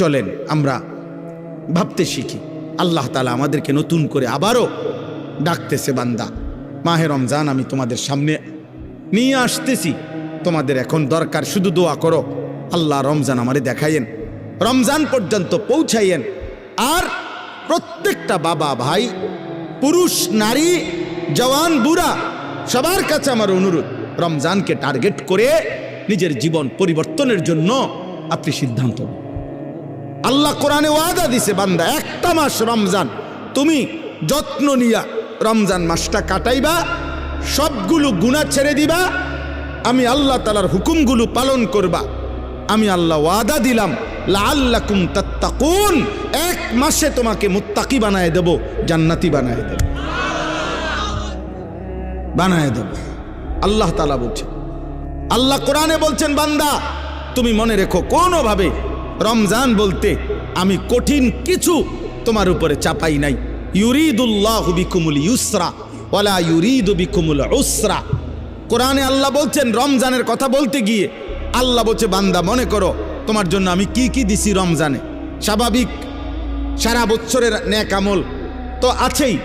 চলেন আমরা ভাবতে শিখি। আল্লাহ তাআলা আমাদেরকে নতুন করে আবারও ডাকতেছে, বান্দা মাহে রমজান আমি তোমাদের সামনে নিয়ে আসতেছি, তোমাদের এখন দরকার শুধু দোয়া করো, আল্লাহ রমজান আমারে দেখাইয়েন, রমজান পর্যন্ত পৌঁছাইয়েন। আর প্রত্যেকটা বাবা ভাই, পুরুষ নারী, জওয়ান বুড়া, সবার কাছে আমার অনুরোধ, রমজানকে টার্গেট করে নিজের জীবন পরিবর্তনের জন্য আপনি সিদ্ধান্ত নিন। আল্লাহ কোরআনে ওয়াদা দিছে, বান্দা একটা মাস রমজান তুমি যত্ন নিয়া রমজান মাসটা কাটাইবা, সবগুলো গুনাহ ছেড়ে দিবা, আমি আল্লাহ তাআলার হুকুমগুলো পালন করবা। আমি আল্লাহ ওয়াদা দিলাম লাআল্লাকুম তাত্তাকুন, এক মাসে তোমাকে মুত্তাকি বানায় দেব, জান্নাতি বানায় দেব, বানায় দেব। আল্লাহ তাআলা বলছেন, আল্লাহ কোরআনে বলছেন, বান্দা তুমি মনে রেখো কোনোভাবে রমজান বলতে আমি কঠিন কিছু তোমার উপরে চাপাই নাই। ইউরিদুল্লাহু বিকুমুল ইউসরা ওয়ালা ইউরিদু বিকুমুল উসরা। কোরআনে আল্লাহ বলছেন, রমজানের কথা বলতে গিয়ে আল্লাহ বলছে, বান্দা মনে করো তোমার জন্য আমি কি কি দিছি রমজানে। স্বাভাবিক সারা বছরের নেক আমল তো আছেই,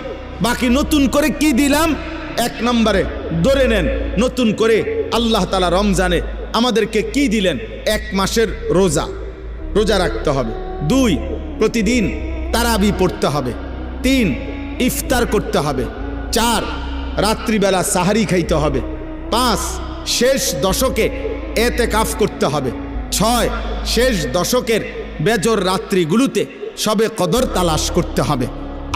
বাকি নতুন করে কি দিলাম, এক নম্বরে ধরে নেন নতুন করে আল্লাহ তাআলা রমজানে আমাদেরকে কি দিলেন, এক মাসের রোজা, রোজা রাখতে হবে। 2, প্রতিদিন তারাবি পড়তে হবে। 3, ইফতার করতে হবে। 4, রাত্রিবেলা সাহারি খাইতে হবে। 5, শেষ দশকে এতেকাফ করতে হবে। 6, শেষ দশকের বেজর রাত্রিগুলোতে সবে কদর তালাশ করতে হবে।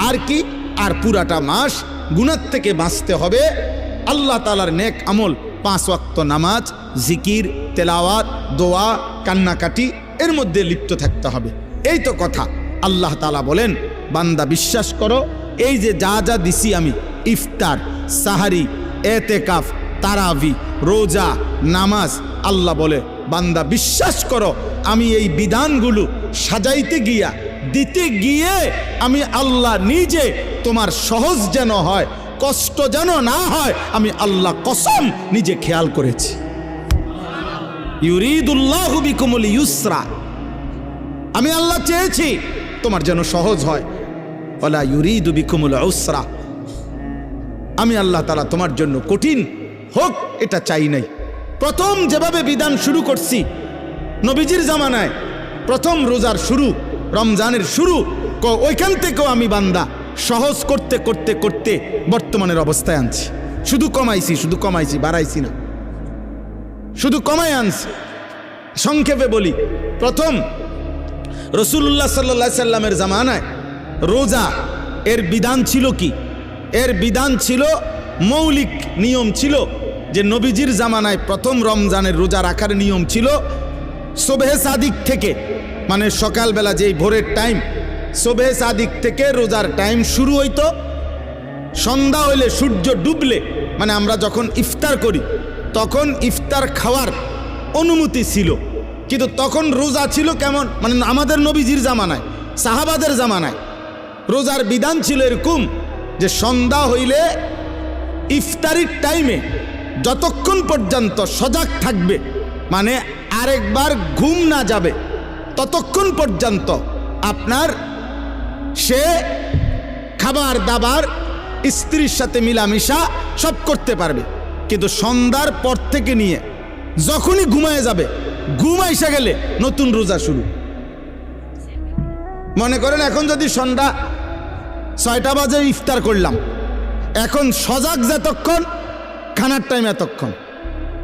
আর কি, আর পুরাটা মাস গুনাহ থেকে বাঁচতে হবে। আল্লাহ তাআলার নেক আমল 5 ওয়াক্ত নামাজ, জিকির, তেলাওয়াত, দোয়া, কান্নাকাটি এর মধ্যে লিপ্ত থাকতে হবে। এই তো কথা। আল্লাহ তাআলা বলেন, বান্দা বিশ্বাস করো, এই যে যা যা দিছি আমি, ইফতার, সাহারি, এতেকাফ, তারাবি, রোজা, নামাজ, আল্লাহ বলে বান্দা বিশ্বাস করো, আমি এই বিধানগুলো সাজাইতে গিয়া দিতে গিয়ে আমি আল্লাহ নিজে তোমার সহজ যেন হয়, কষ্ট যেন না হয়, আমি আল্লাহ কসম নিজে খেয়াল করেছি। ইউরিদুল্লাহু বিকুমুল ইউসরা, আমি আল্লাহ চেয়েছি তোমার যেন সহজ হয়, ওয়ালা ইউরিদু বিকুমুল উসরা, আমি আল্লাহ তাআলা তোমার জন্য কঠিন হোক এটা চাই নাই। প্রথম যেভাবে বিধান শুরু করছি নবীজির জামানায়, প্রথম রোজার শুরু, রমজানের শুরু, ওইখান থেকেও আমি বান্দা সহজ করতে করতে করতে বর্তমানের অবস্থায় আনছি। শুধু কমাইছি, বাড়াইছি না, শুধু কমাই আনছি। সংক্ষেপে বলি, প্রথম রাসূলুল্লাহ সাল্লাল্লাহু আলাইহি সাল্লামের জামানায় রোজা এর বিধান ছিল কি? এর বিধান ছিল, মৌলিক নিয়ম ছিল যে নবীজির জামানায় প্রথম রমজানের রোজা রাখার নিয়ম ছিল সুবহে সাদিক থেকে, মানে সকালবেলা যেই ভোরের টাইম, সুবহে সাদিক থেকে রোজার টাইম শুরু হইতো। সন্ধ্যা হইলে, সূর্য ডুবলে, মানে আমরা যখন ইফতার করি তখন ইফতার খাওয়ার অনুমতি ছিল। কিন্তু তখন রোজা ছিল কেমন, মানে আমাদের নবীজির জামানায়, সাহাবাদের জামানায় রোজার বিধান ছিল এরকম যে সন্ধ্যা হইলে ইফতারির টাইমে যতক্ষণ পর্যন্ত সজাগ থাকবে, মানে আরেকবার ঘুম না যাবে, ততক্ষণ পর্যন্ত আপনার সে খাবার দাবার, স্ত্রীর সাথে মিলামিশা সব করতে পারবে। কিন্তু সন্ধ্যার পর থেকে নিয়ে যখনই ঘুমায় যাবে, ঘুম আইসা গেলে নতুন রোজা শুরু। মনে করেন এখন যদি সন্ধ্যা 6টা বাজে ইফতার করলাম, এখন সজাগ যতক্ষণ, খানার টাইম এতক্ষণ,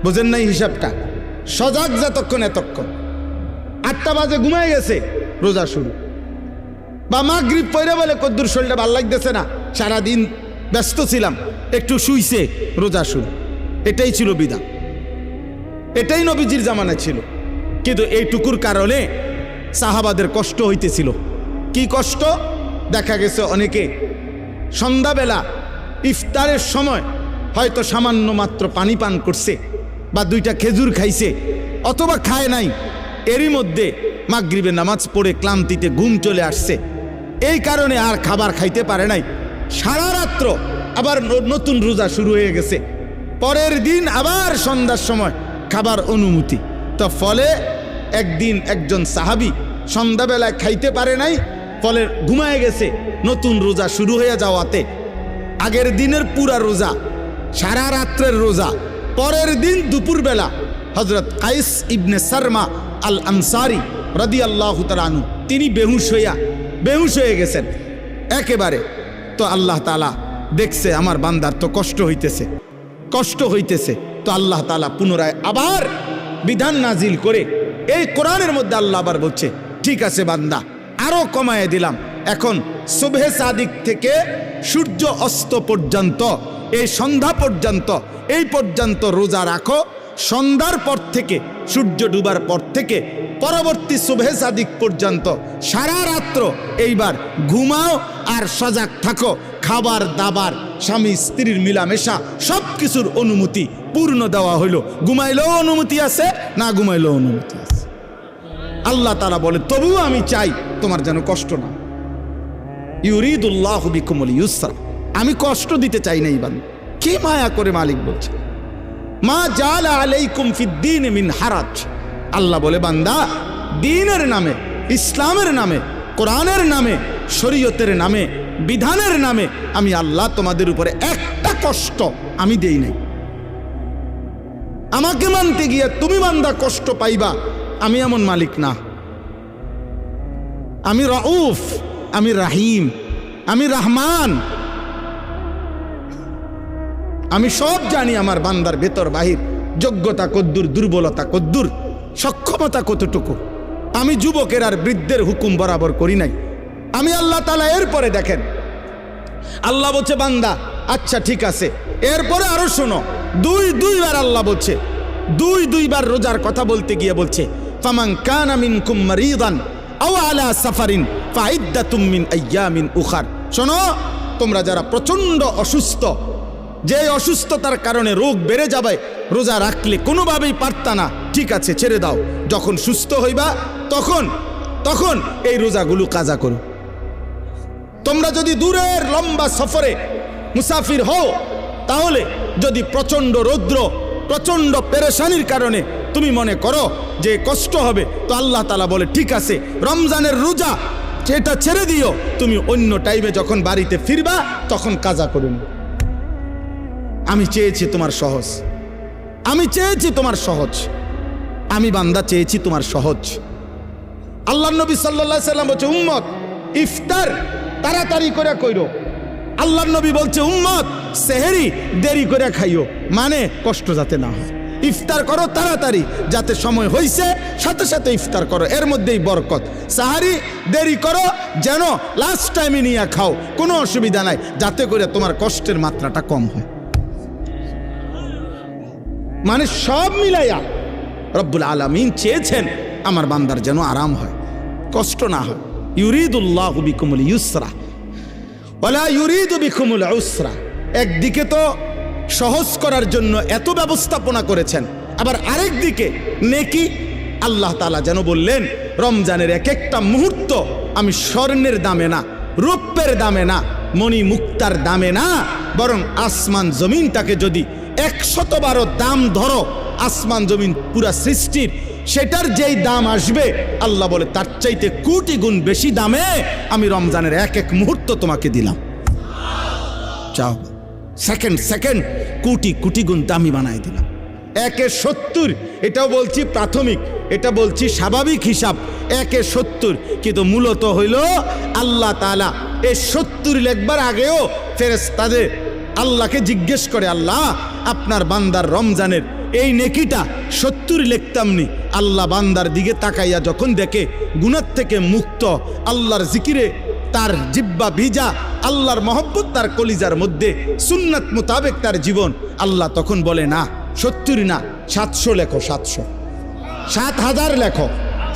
বুঝেন নাই হিসাবটা? সজাগ যতক্ষণ এতক্ষণ, 8টা বাজে ঘুমায় গেছে, রোজা শুরু। বা মাগরিব পড়ে বলে কদ্দুর শরীরটা ভালো লাগতেছে না, সারাদিন ব্যস্ত ছিলাম, একটু শুইছে, রোজা শুরু। এটাই ছিল বিধান, এটাই নবীজির জামানায় ছিল। কিন্তু এইটুকুর কারণে সাহাবাদের কষ্ট হইতেছিল। কি কষ্ট? দেখা গেছে অনেকে সন্ধ্যাবেলা ইফতারের সময় হয়তো সামান্য মাত্র পানি পান করছে, বা 2টা খেজুর খাইছে, অথবা খায় নাই, এরই মধ্যে মাগরিবের নামাজ পড়ে ক্লান্তিতে ঘুম চলে আসছে, এই কারণে আর খাবার খাইতে পারে নাই। সারা রাত্র আবার নতুন রোজা শুরু হয়ে গেছে, পরের দিন আবার সন্ধ্যার সময় খাবার অনুমতি। তো ফলে একদিন একজন সাহাবী সন্ধ্যাবেলায় খাইতে পারে নাই, ফলে ঘুমায় গেছে। নতুন রোজা শুরু হয়ে যাওয়াতে আগের দিনের পুরা রোজা, সারা রাত্রের রোজা, পরের দিন দুপুরবেলা হযরত কাইস ইবনে সারমা আল আনসারি রাদিয়াল্লাহু তাআলা আনহু তিনি বেহুশ হয়ে গেছেন একেবারে। তো আল্লাহ তাআলা দেখছে আমার বান্দার তো কষ্ট হইতেছে, তো আল্লাহ তাআলা পুনরায় আবার বিধান নাজিল করে এই কোরআনের মধ্যে আল্লাহ আবার বলছে, ঠিক আছে বান্দা, আরো কমায় দিলাম, এখন সুবহে সাদিক থেকে সূর্য অস্ত পর্যন্ত, এই সন্ধ্যা পর্যন্ত, এই পর্যন্ত রোজা রাখো। সন্ধ্যার পর থেকে, সূর্য ডুবার পর থেকে পরবর্তী সুবহে সাদিক পর্যন্ত সারা রাত্র এইবার ঘুমাও আর সজাগ থাকো। খাবার দাবার, স্বামী স্ত্রীর মিলামেশা, সব কিছুর অনুমতি পূর্ণ দেওয়া হইল। ঘুমাইলেও অনুমতি আছে, না ঘুমাইলেও অনুমতি আছে। আল্লাহ তাআলা বলে, তবুও আমি চাই তোমার যেন কষ্ট না। ইউরিদুল্লাহু বিকুমুল ইউসরা, আমি কষ্ট দিতে চাই না। ইবান কি মায়া করে মালিক বলছে, মা জাআলা আলাইকুম ফিদ্দীন মিন হারাজ। আল্লাহ বলে, বান্দা, দ্বীনের নামে, ইসলামের নামে, কোরআনের নামে, শরীয়তের নামে, বিধানের নামে আমি আল্লাহ তোমাদের উপরে একটা কষ্ট আমি দেই নাই। আমাকে মানতে গিয়ে তুমি বান্দা কষ্ট পাইবা, আমি এমন মালিক না। আমি রাউফ, আমি রাহিম, আমি রহমান, আমি সব জানি আমার বান্দার ভেতর বাহির, যোগ্যতা কদ্দুর, দুর্বলতা কদ্দুর, সক্ষমতা কতটুকু। আমি যুবকের আর বৃদ্ধের হুকুম বরাবর করি নাই। আমি আল্লাহ তাআলা এরপরে দেখেন, আল্লাহ বলছে, বান্দা আচ্ছা ঠিক আছে। এরপরে আরো শোনো, দুইবার আল্লাহ বলছে, দুইবার রোজার কথা বলতে গিয়ে বলছে, ফামান কানা মিনকুম মারিদান আও আলা সাফারিন ফাইদ্দাতুম মিন আইয়ামিন উখার। শোনো, তোমরা যারা প্রচন্ড অসুস্থ, যে অসুস্থতার কারণে রোগ বেড়ে যাবে, রোজা রাখলে কোনোভাবেই পারতা না, ঠিক আছে ছেড়ে দাও। যখন সুস্থ হইবা তখন এই রোজাগুলো কাজা করো। তোমরা যদি দূরের লম্বা সফরে মুসাফির হও, তাহলে যদি প্রচন্ড রৌদ্র, প্রচন্ড পেরেশানির কারণে তুমি মনে করো যে কষ্ট হবে, তো আল্লাহ তাআলা বলে, ঠিক আছে রমজানের রোজা সেটা ছেড়ে দিও, তুমি অন্য টাইমে যখন বাড়িতে ফিরবা তখন কাজা করুন। আমি চেয়েছি তোমার সহজ, আমি চেয়েছি তোমার সহজ, আমি বান্দা চেয়েছি তোমার সহজ। আল্লাহ নবী সাল্লাল্লাহু আলাইহি সাল্লাম বলছে, উম্মত ইফতার তাড়াতাড়ি করে কইরো। আল্লাহ নবী বলছে, উম্মত সেহরি দেরি করে খাইও, মানে কষ্ট যাতে না হয়। ইফতার করো তাড়াতাড়ি, যাতে সময় হইছে সাথে সাথে ইফতার করো, এর মধ্যেই বরকত। সাহারি দেরি করো, যেন লাস্ট টাইমে নিয়ে খাও, কোনো অসুবিধা নাই, যাতে করে তোমার কষ্টের মাত্রাটা কম হয়। মানে সব মিলাইয়া রব্বুল আলামিন চেয়েছেন আমার বান্দার যেন আরাম হয়, কষ্ট না হয়। ইউরিদুল্লাহু বিকুমুল ইউসরা ওয়ালা ইউরিদু বিকুমুল উসরা। একদিকে তো সহজ করার জন্য এত ব্যবস্থাপনা করেছেন, আবার আরেক দিকে নেকি। আল্লাহ তাআলা যেন বললেন, রমজানের এক একটা মুহূর্ত আমি স্বর্ণের দামে না, রৌপ্যের দামে না, মণি মুক্তার দামে না, বরং আসমান জমিনটাকে যদি 100 দাম ধরো, আসমান জমিন পুরা সৃষ্টির, সেটার যেই দাম আসবে, আল্লাহ বলে তার চাইতে কোটি গুণ বেশি দামে আমি রমজানের এক এক মুহূর্ত তোমাকে দিলাম। চাও সেকেন্ড কোটি কোটি গুণ দামি বানাই দিলাম। 1/70, এটাও বলছি প্রাথমিক, এটা বলছি স্বাভাবিক হিসাব, 1/70, কিন্তু মূলত হইল আল্লাহ তাআলা এই 70 লেখবার আগেও ফেরেশতাদের আল্লাহকে জিজ্ঞেস করে, আল্লাহ আপনার বান্দার রমজানের এই নেকিটা 70 লিখতাম নি। আল্লাহ বান্দার দিকে তাকাইয়া যখন দেখে গুনাহ থেকে মুক্ত, আল্লাহর জিকিরে তার জিহ্বা ভিজা, আল্লাহর মহব্বত তার কলিজার মধ্যে, সুন্নাত মোতাবেক তার জীবন, আল্লাহ তখন বলে, না 70 না, 700 লেখো, 700, 7,000 লেখো,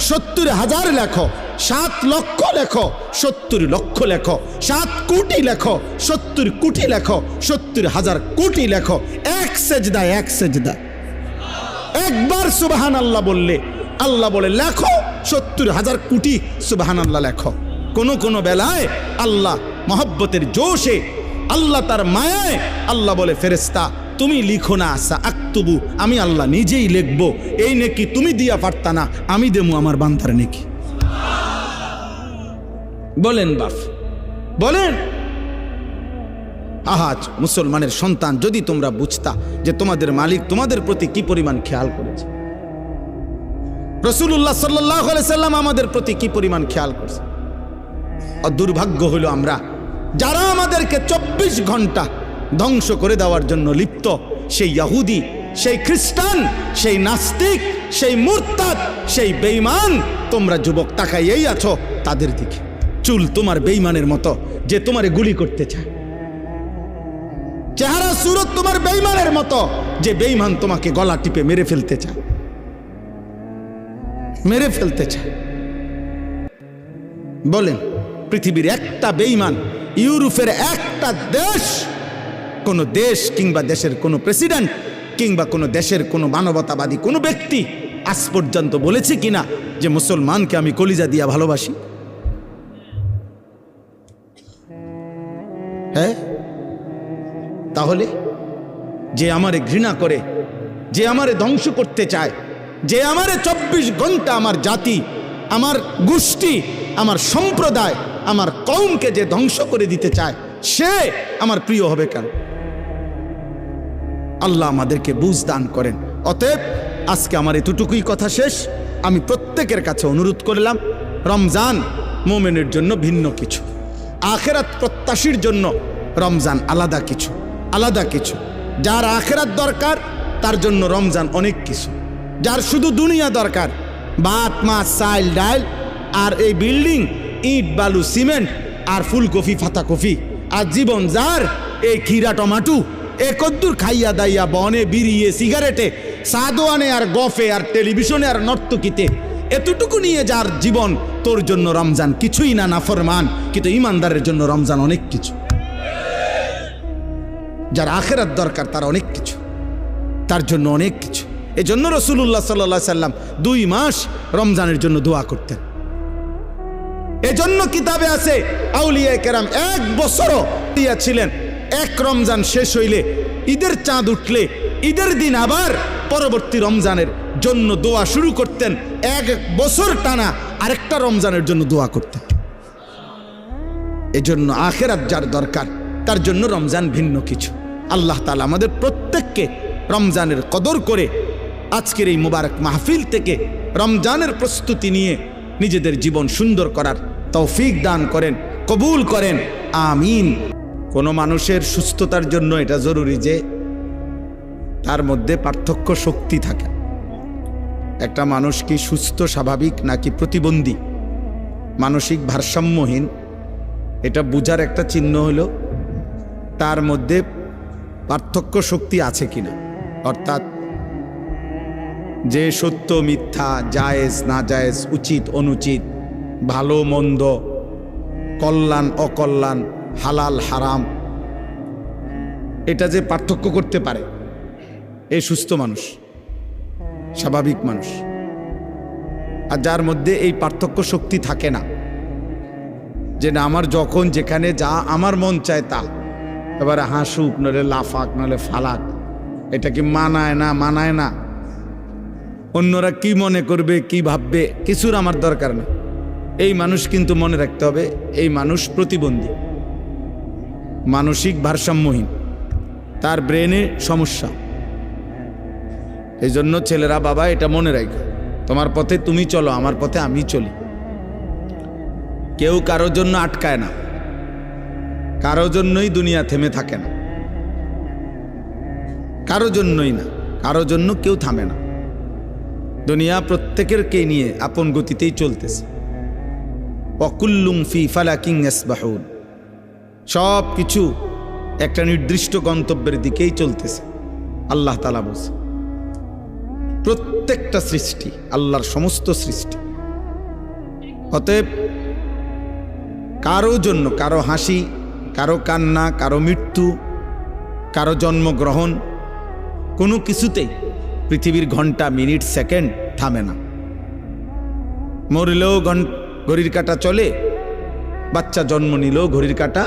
70,000 লেখো, 7 লক্ষ লেখো, 70 লক্ষ লেখো, 7 কোটি লেখো, 70 কোটি লেখো, 70,000 কোটি লেখো। এক সেজদা একবার সুবহানাল্লাহ বললে আল্লাহ বলে লেখো 70,000 কোটি সুবহানাল্লাহ লেখো। কোন বেলায় আল্লাহ মহব্বতের জোশে, আল্লাহ তার মায়ায় আল্লাহ বলে, ফেরেশতা তুমি লিখো না, আসা আক্তুবু, আমি আল্লাহ নিজেই লিখবো। এই নেকি তুমি দিয়া পারতা না, আমি দেবো আমার বান্দার নেকি। বলেন বাপ, বলেন। আহাজ মুসলমানের সন্তান, যদি তোমরা বুঝতা যে তোমাদের মালিক তোমাদের প্রতি কি পরিমাণ খেয়াল করেছে, রাসূলুল্লাহ সাল্লাল্লাহু আলাইহি সাল্লাম আমাদের প্রতি কি পরিমাণ খেয়াল করছে। আর দুর্ভাগ্য হলো আমরা যারা আমাদেরকে 24 ঘন্টা ধ্বংস করে দেওয়ার জন্য লিপ্ত, সেই ইহুদি, সেই খ্রিস্টান, সেই নাস্তিক, সেই মুরতাদ, সেই বেঈমান, তোমরা যুবক তাকাইয়েই আছো তাদের দিকে। চুল তোমার বেঈমানের মতো যে তোমারে গুলি করতে চায়, চেহারা সুরত তোমার বেঈমানের মতো যে বেঈমান তোমাকে গলা টিপে মেরে ফেলতে চায়, মেরে ফেলতে চায়। বলেন, পৃথিবীর একটা বেঈমান, ইউরোপের একটা দেশ, কোন দেশ কিংবা দেশের কোন প্রেসিডেন্ট কিংবা কোন দেশের কোন মানবতাবাদী কোন ব্যক্তি আজ পর্যন্ত বলেছে কিনা যে মুসলমানকে আমি কলিজা দিয়া ভালোবাসি? হ্যাঁ, তাহলে যে আমারে ঘৃণা করে, যে আমারে ধ্বংস করতে চায়, যে আমারে 24 ঘন্টা আমার জাতি, আমার গোষ্ঠী, আমার সম্প্রদায়, আমার কওমকে যে ধ্বংস করে দিতে চায়, সে আমার প্রিয় হবে কেন? আল্লাহ আমাদেরকে বুঝ দান করেন। অতএব আজকে আমার এতটুকুই কথা শেষ। আমি প্রত্যেকের কাছে অনুরোধ করলাম, রমজান মোমেনের জন্য ভিন্ন কিছু, আখেরাত প্রত্যাশীর জন্য রমজান আলাদা কিছু, আলাদা কিছু। যার আখেরাত দরকার তার জন্য রমজান অনেক কিছু। যার শুধু দুনিয়া দরকার, ভাত মাছ চাল ডাল আর এই বিল্ডিং, ইট বালু সিমেন্ট আর ফুলকপি ফাতাকপি, আর জীবন যার এই খিরা টমাটো, এ কদ্দুর খাইয়া দাইয়া বনে বিড়িয়ে সিগারেটে সাদোয়ানে আর গফে আর টেলিভিশনে আর নর্তকিতে, এতটুকু নিয়ে যার জীবন, তোর জন্য রমজান কিছুই না, নাফরমান। কিন্তু ইমানদারের জন্য রমজান অনেক কিছু। যার আখেরাত দরকার তার অনেক কিছু, তার জন্য অনেক কিছু। এজন্য রাসূলুল্লাহ সাল্লাল্লাহু আলাইহি সাল্লাম 2 মাস রমজানের জন্য দোয়া করতেন। এজন্য কিতাবে আছে আউলিয়া কেরাম 1 বছরও ছিলেন, এক রমজান শেষ হইলে, ঈদের চাঁদ উঠলে, ঈদের দিন আবার পরবর্তী রমজানের জন্য দোয়া শুরু করতেন। 1 বছর টানা আরেকটা রমজানের জন্য দোয়া করতেন। এজন্য আখেরাত যার দরকার তার জন্য রমজান ভিন্ন কিছু। আল্লাহ তাআলা আমাদের প্রত্যেককে রমজানের কদর করে আজকের এই মুবারক মাহফিল থেকে রমজানের প্রস্তুতি নিয়ে নিজেদের জীবন সুন্দর করার তৌফিক দান করেন, কবুল করেন, আমিন। কোনো মানুষের সুস্থতার জন্য এটা জরুরি যে তার মধ্যে পার্থক্য শক্তি থাকে। একটা মানুষ কি সুস্থ স্বাভাবিক নাকি প্রতিবন্ধী, মানসিক ভারসাম্যহীন, এটা বোঝার একটা চিহ্ন হলো তার মধ্যে পার্থক্য শক্তি আছে কিনা। অর্থাৎ যে সত্য মিথ্যা, জায়েজ না জায়েজ, উচিত অনুচিত, ভালো মন্দ, কল্যাণ অকল্যাণ, হালাল হারাম, এটা যে পার্থক্য করতে পারে, এই সুস্থ মানুষ, স্বাভাবিক মানুষ। আর যার মধ্যে এই পার্থক্য শক্তি থাকে না, যে না আমার যখন যেখানে যা আমার মন চায় তা, এবারে হাসুক নলে লাফাক নলে ফালাক, এটা কি মানায় না, মানায় না, অন্যরা কি মনে করবে কি ভাববে, কিছুর আমার দরকার নেই। এই মানুষ কিন্তু মনে রাখতে হবে, এই মানুষ প্রতিবন্ধী, মানসিক ভারসাম্যহীন, তার ব্রেনে সমস্যা। এই জন্য ছেলেরা, বাবা এটা মনে রাখো, তোমার পথে তুমি চলো, আমার পথে আমি চলি। কেউ কারোর জন্য আটকায় না, কারো জন্যই দুনিয়া থেমে থাকে না, কারো জন্যই না, কারো জন্য কেউ থামে না। দুনিয়া প্রত্যেকেরকে নিয়ে আপন গতিতেই চলতেছে। ওয়াকুল্লুম ফি ফালাকিন ইয়াসবাহুন, সব কিছু একটা নির্দিষ্ট গন্তব্যের দিকেই চলতেছে। আল্লাহ তাআলা বলেন, প্রত্যেকটা সৃষ্টি আল্লাহর সমস্ত সৃষ্টি। অতএব কারো জন্য, কারো হাসি, কারো কান্না, কারো মৃত্যু, কারো জন্মগ্রহণ, কোনো কিছুতেই পৃথিবীর ঘন্টা মিনিট সেকেন্ড থামে না। মরলেও ঘড়ির কাঁটা চলে, বাচ্চা জন্ম নিলেও ঘড়ির কাঁটা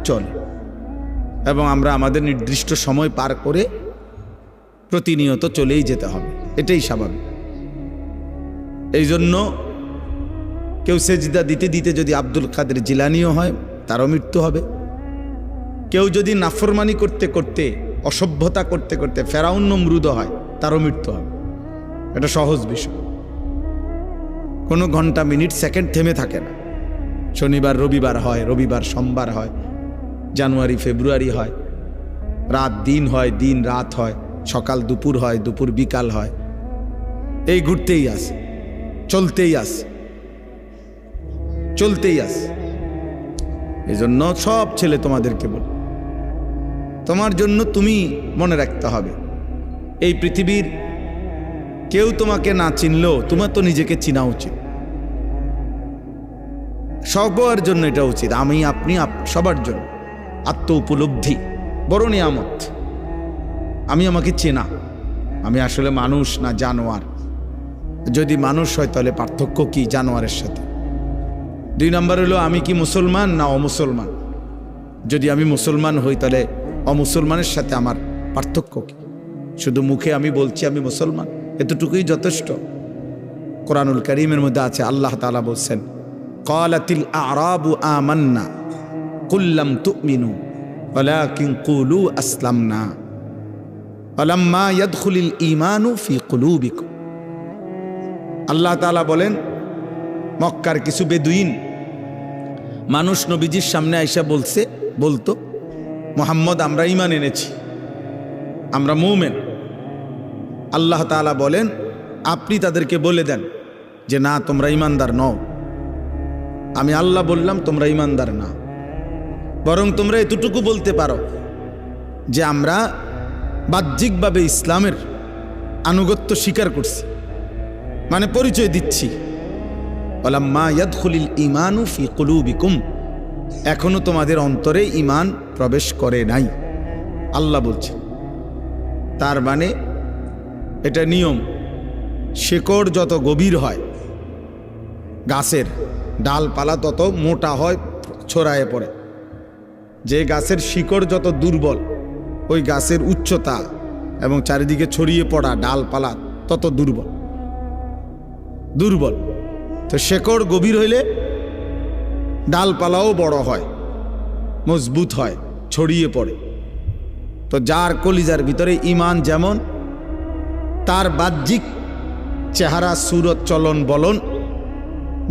চলে, এবং আমরা আমাদের নির্দিষ্ট সময় পার করে প্রতিনিয়ত চলেই যেতে হবে, এটাই স্বাভাবিক। এই জন্য কেউ সেজদা দিতে দিতে যদি আব্দুল কাদের জিলানিও হয় তারও মৃত্যু হবে। কেউ যদি নাফরমানি করতে করতে অসভ্যতা করতে করতে ফেরাউন নমরুদ হয় তারও মৃত্যু হবে। এটা সহজ বিষয়, কোনো ঘন্টা মিনিট সেকেন্ড থেমে থাকে না। শনিবার রবিবার হয়, রবিবার সোমবার হয়, জানুয়ারি ফেব্রুয়ারি হয়, রাত দিন হয়, দিন রাত হয়, সকাল দুপুর হয়, দুপুর বিকাল হয়, এই ঘুরতেই আসে, চলতেই আসে, চলতেই আসে। এই জন্য সব ছেলে তোমাদেরকে বল, তোমার জন্য তুমি মনে রাখতে হবে এই পৃথিবীর কেউ তোমাকে না চিনলেও তোমার তো নিজেকে চিনা উচিত। সবার জন্য এটা উচিত, আমি আপনি সবার জন্য আত্ম উপলব্ধি বড় নিয়ামত। আমি আমাকে চেনা, আমি আসলে মানুষ না জানোয়ার। যদি মানুষ হয় তাহলে পার্থক্য কি জানোয়ারের সাথে? 2 নম্বর হলো আমি কি মুসলমান না অমুসলমান। যদি আমি মুসলমান হই তাহলে অমুসলমানের সাথে আমার পার্থক্য কি? শুধু মুখে আমি বলছি আমি মুসলমান, এতটুকুই যথেষ্ট। কোরআনুল কারীমের মধ্যে আছে, আল্লাহ তাআলা বলছেন ক্বালাতিল আ'রাবু আমান্না কুল লাম তু'মিনু ওয়ালাকিন কুলু আসলামনা ওয়ালাম্মা ইয়াদখুলিল ঈমানু ফি কুলুবিকুম। আল্লাহ তাআলা বলেন মক্কার কিছু বেদুইন মানুষ নবীজির সামনে আইসা বলতো মুহাম্মদ আমরা ঈমান এনেছি, আমরা মুমিন। আল্লাহ তাআলা বলেন আপনি তাদেরকে বলে দেন যে না, তোমরা ঈমানদার নও। আমি আল্লাহ বললাম তোমরা ঈমানদার না, বরং তোমরা এতটুকু বলতে পারো যে আমরা বাহ্যিকভাবে ইসলামের আনুগত্য স্বীকার করছি, মানে পরিচয় দিচ্ছি। ওয়ালাম্মা ইয়াদখুলিল ঈমানু ফি কুলুবিকুম, এখনো তোমাদের অন্তরে ঈমান প্রবেশ করে নাই, আল্লাহ বলছে। তার মানে এটা নিয়ম, শেকড় যত গভীর হয় গাছের ডালপালা তত মোটা হয়, ছড়ায়ে পড়ে। যে গাছের শিকড় যত দুর্বল ওই গাছের উচ্চতা এবং চারিদিকে ছড়িয়ে পড়া ডালপালা তত দুর্বল। তো শেকড় গভীর হইলে ডালপালাও বড় হয়, মজবুত হয়, ছড়িয়ে পড়ে। তো যার কলিজার ভিতরে ঈমান যেমন, তার বাহ্যিক চেহারা সুরত চলন বলন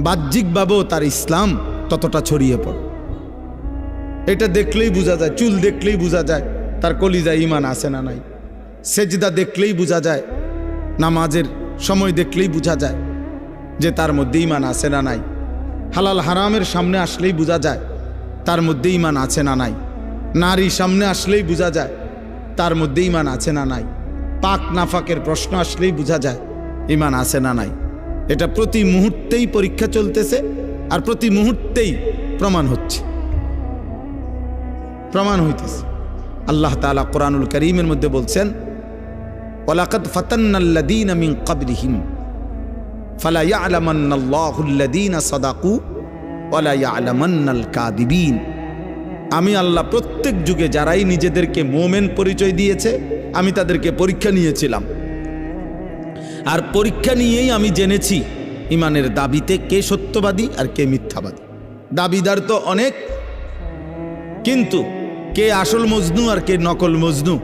বাহ্যিকভাবেও তার ইসলাম ততটা ছড়িয়ে পড়ে। এটা দেখলেই বোঝা যায়, চুল দেখলেই বোঝা যায় তার কলিজায় ঈমান আছে না নাই। সেজদা দেখলেই বোঝা যায়, নামাজের সময় দেখলেই বোঝা যায় যে তার মধ্যে ঈমান আছে না নাই। হালাল হারামের সামনে আসলেই বোঝা যায় তার মধ্যে ঈমান আছে না নাই। নারী সামনে আসলেই বোঝা যায় তার মধ্যে ঈমান আছে না নাই। পাক নাফাকের প্রশ্ন আসলেই বোঝা যায় ঈমান আছে না নাই। এটা প্রতি মুহূর্তেই পরীক্ষা চলতেছে আর প্রতি মুহূর্তেই প্রমাণ হইতেছে। আল্লাহ তাআলা কোরআনুল কারীমের মধ্যে বলছেন ওয়ালাকাদ ফাতান্নাল্লাযীনা মিন ক্বাবলিহিম ফালা ইয়া'লামান্নাল্লাহুল্লাযীনা সাদাকু ওয়ালা ইয়া'লামান্নাল কাযিবিন। আমি আল্লাহ প্রত্যেক যুগে যারাই নিজেদেরকে মুমিন পরিচয় দিয়েছে আমি তাদেরকে পরীক্ষা নিয়েছিলাম, আর পরীক্ষা নিয়েই আমি জেনেছি ঈমানের দাবিতে কে সত্যবাদী আর কে মিথ্যাবাদী। দাবিদার তো অনেক, কিন্তু কে আসল মজনু আর কে নকল মজনু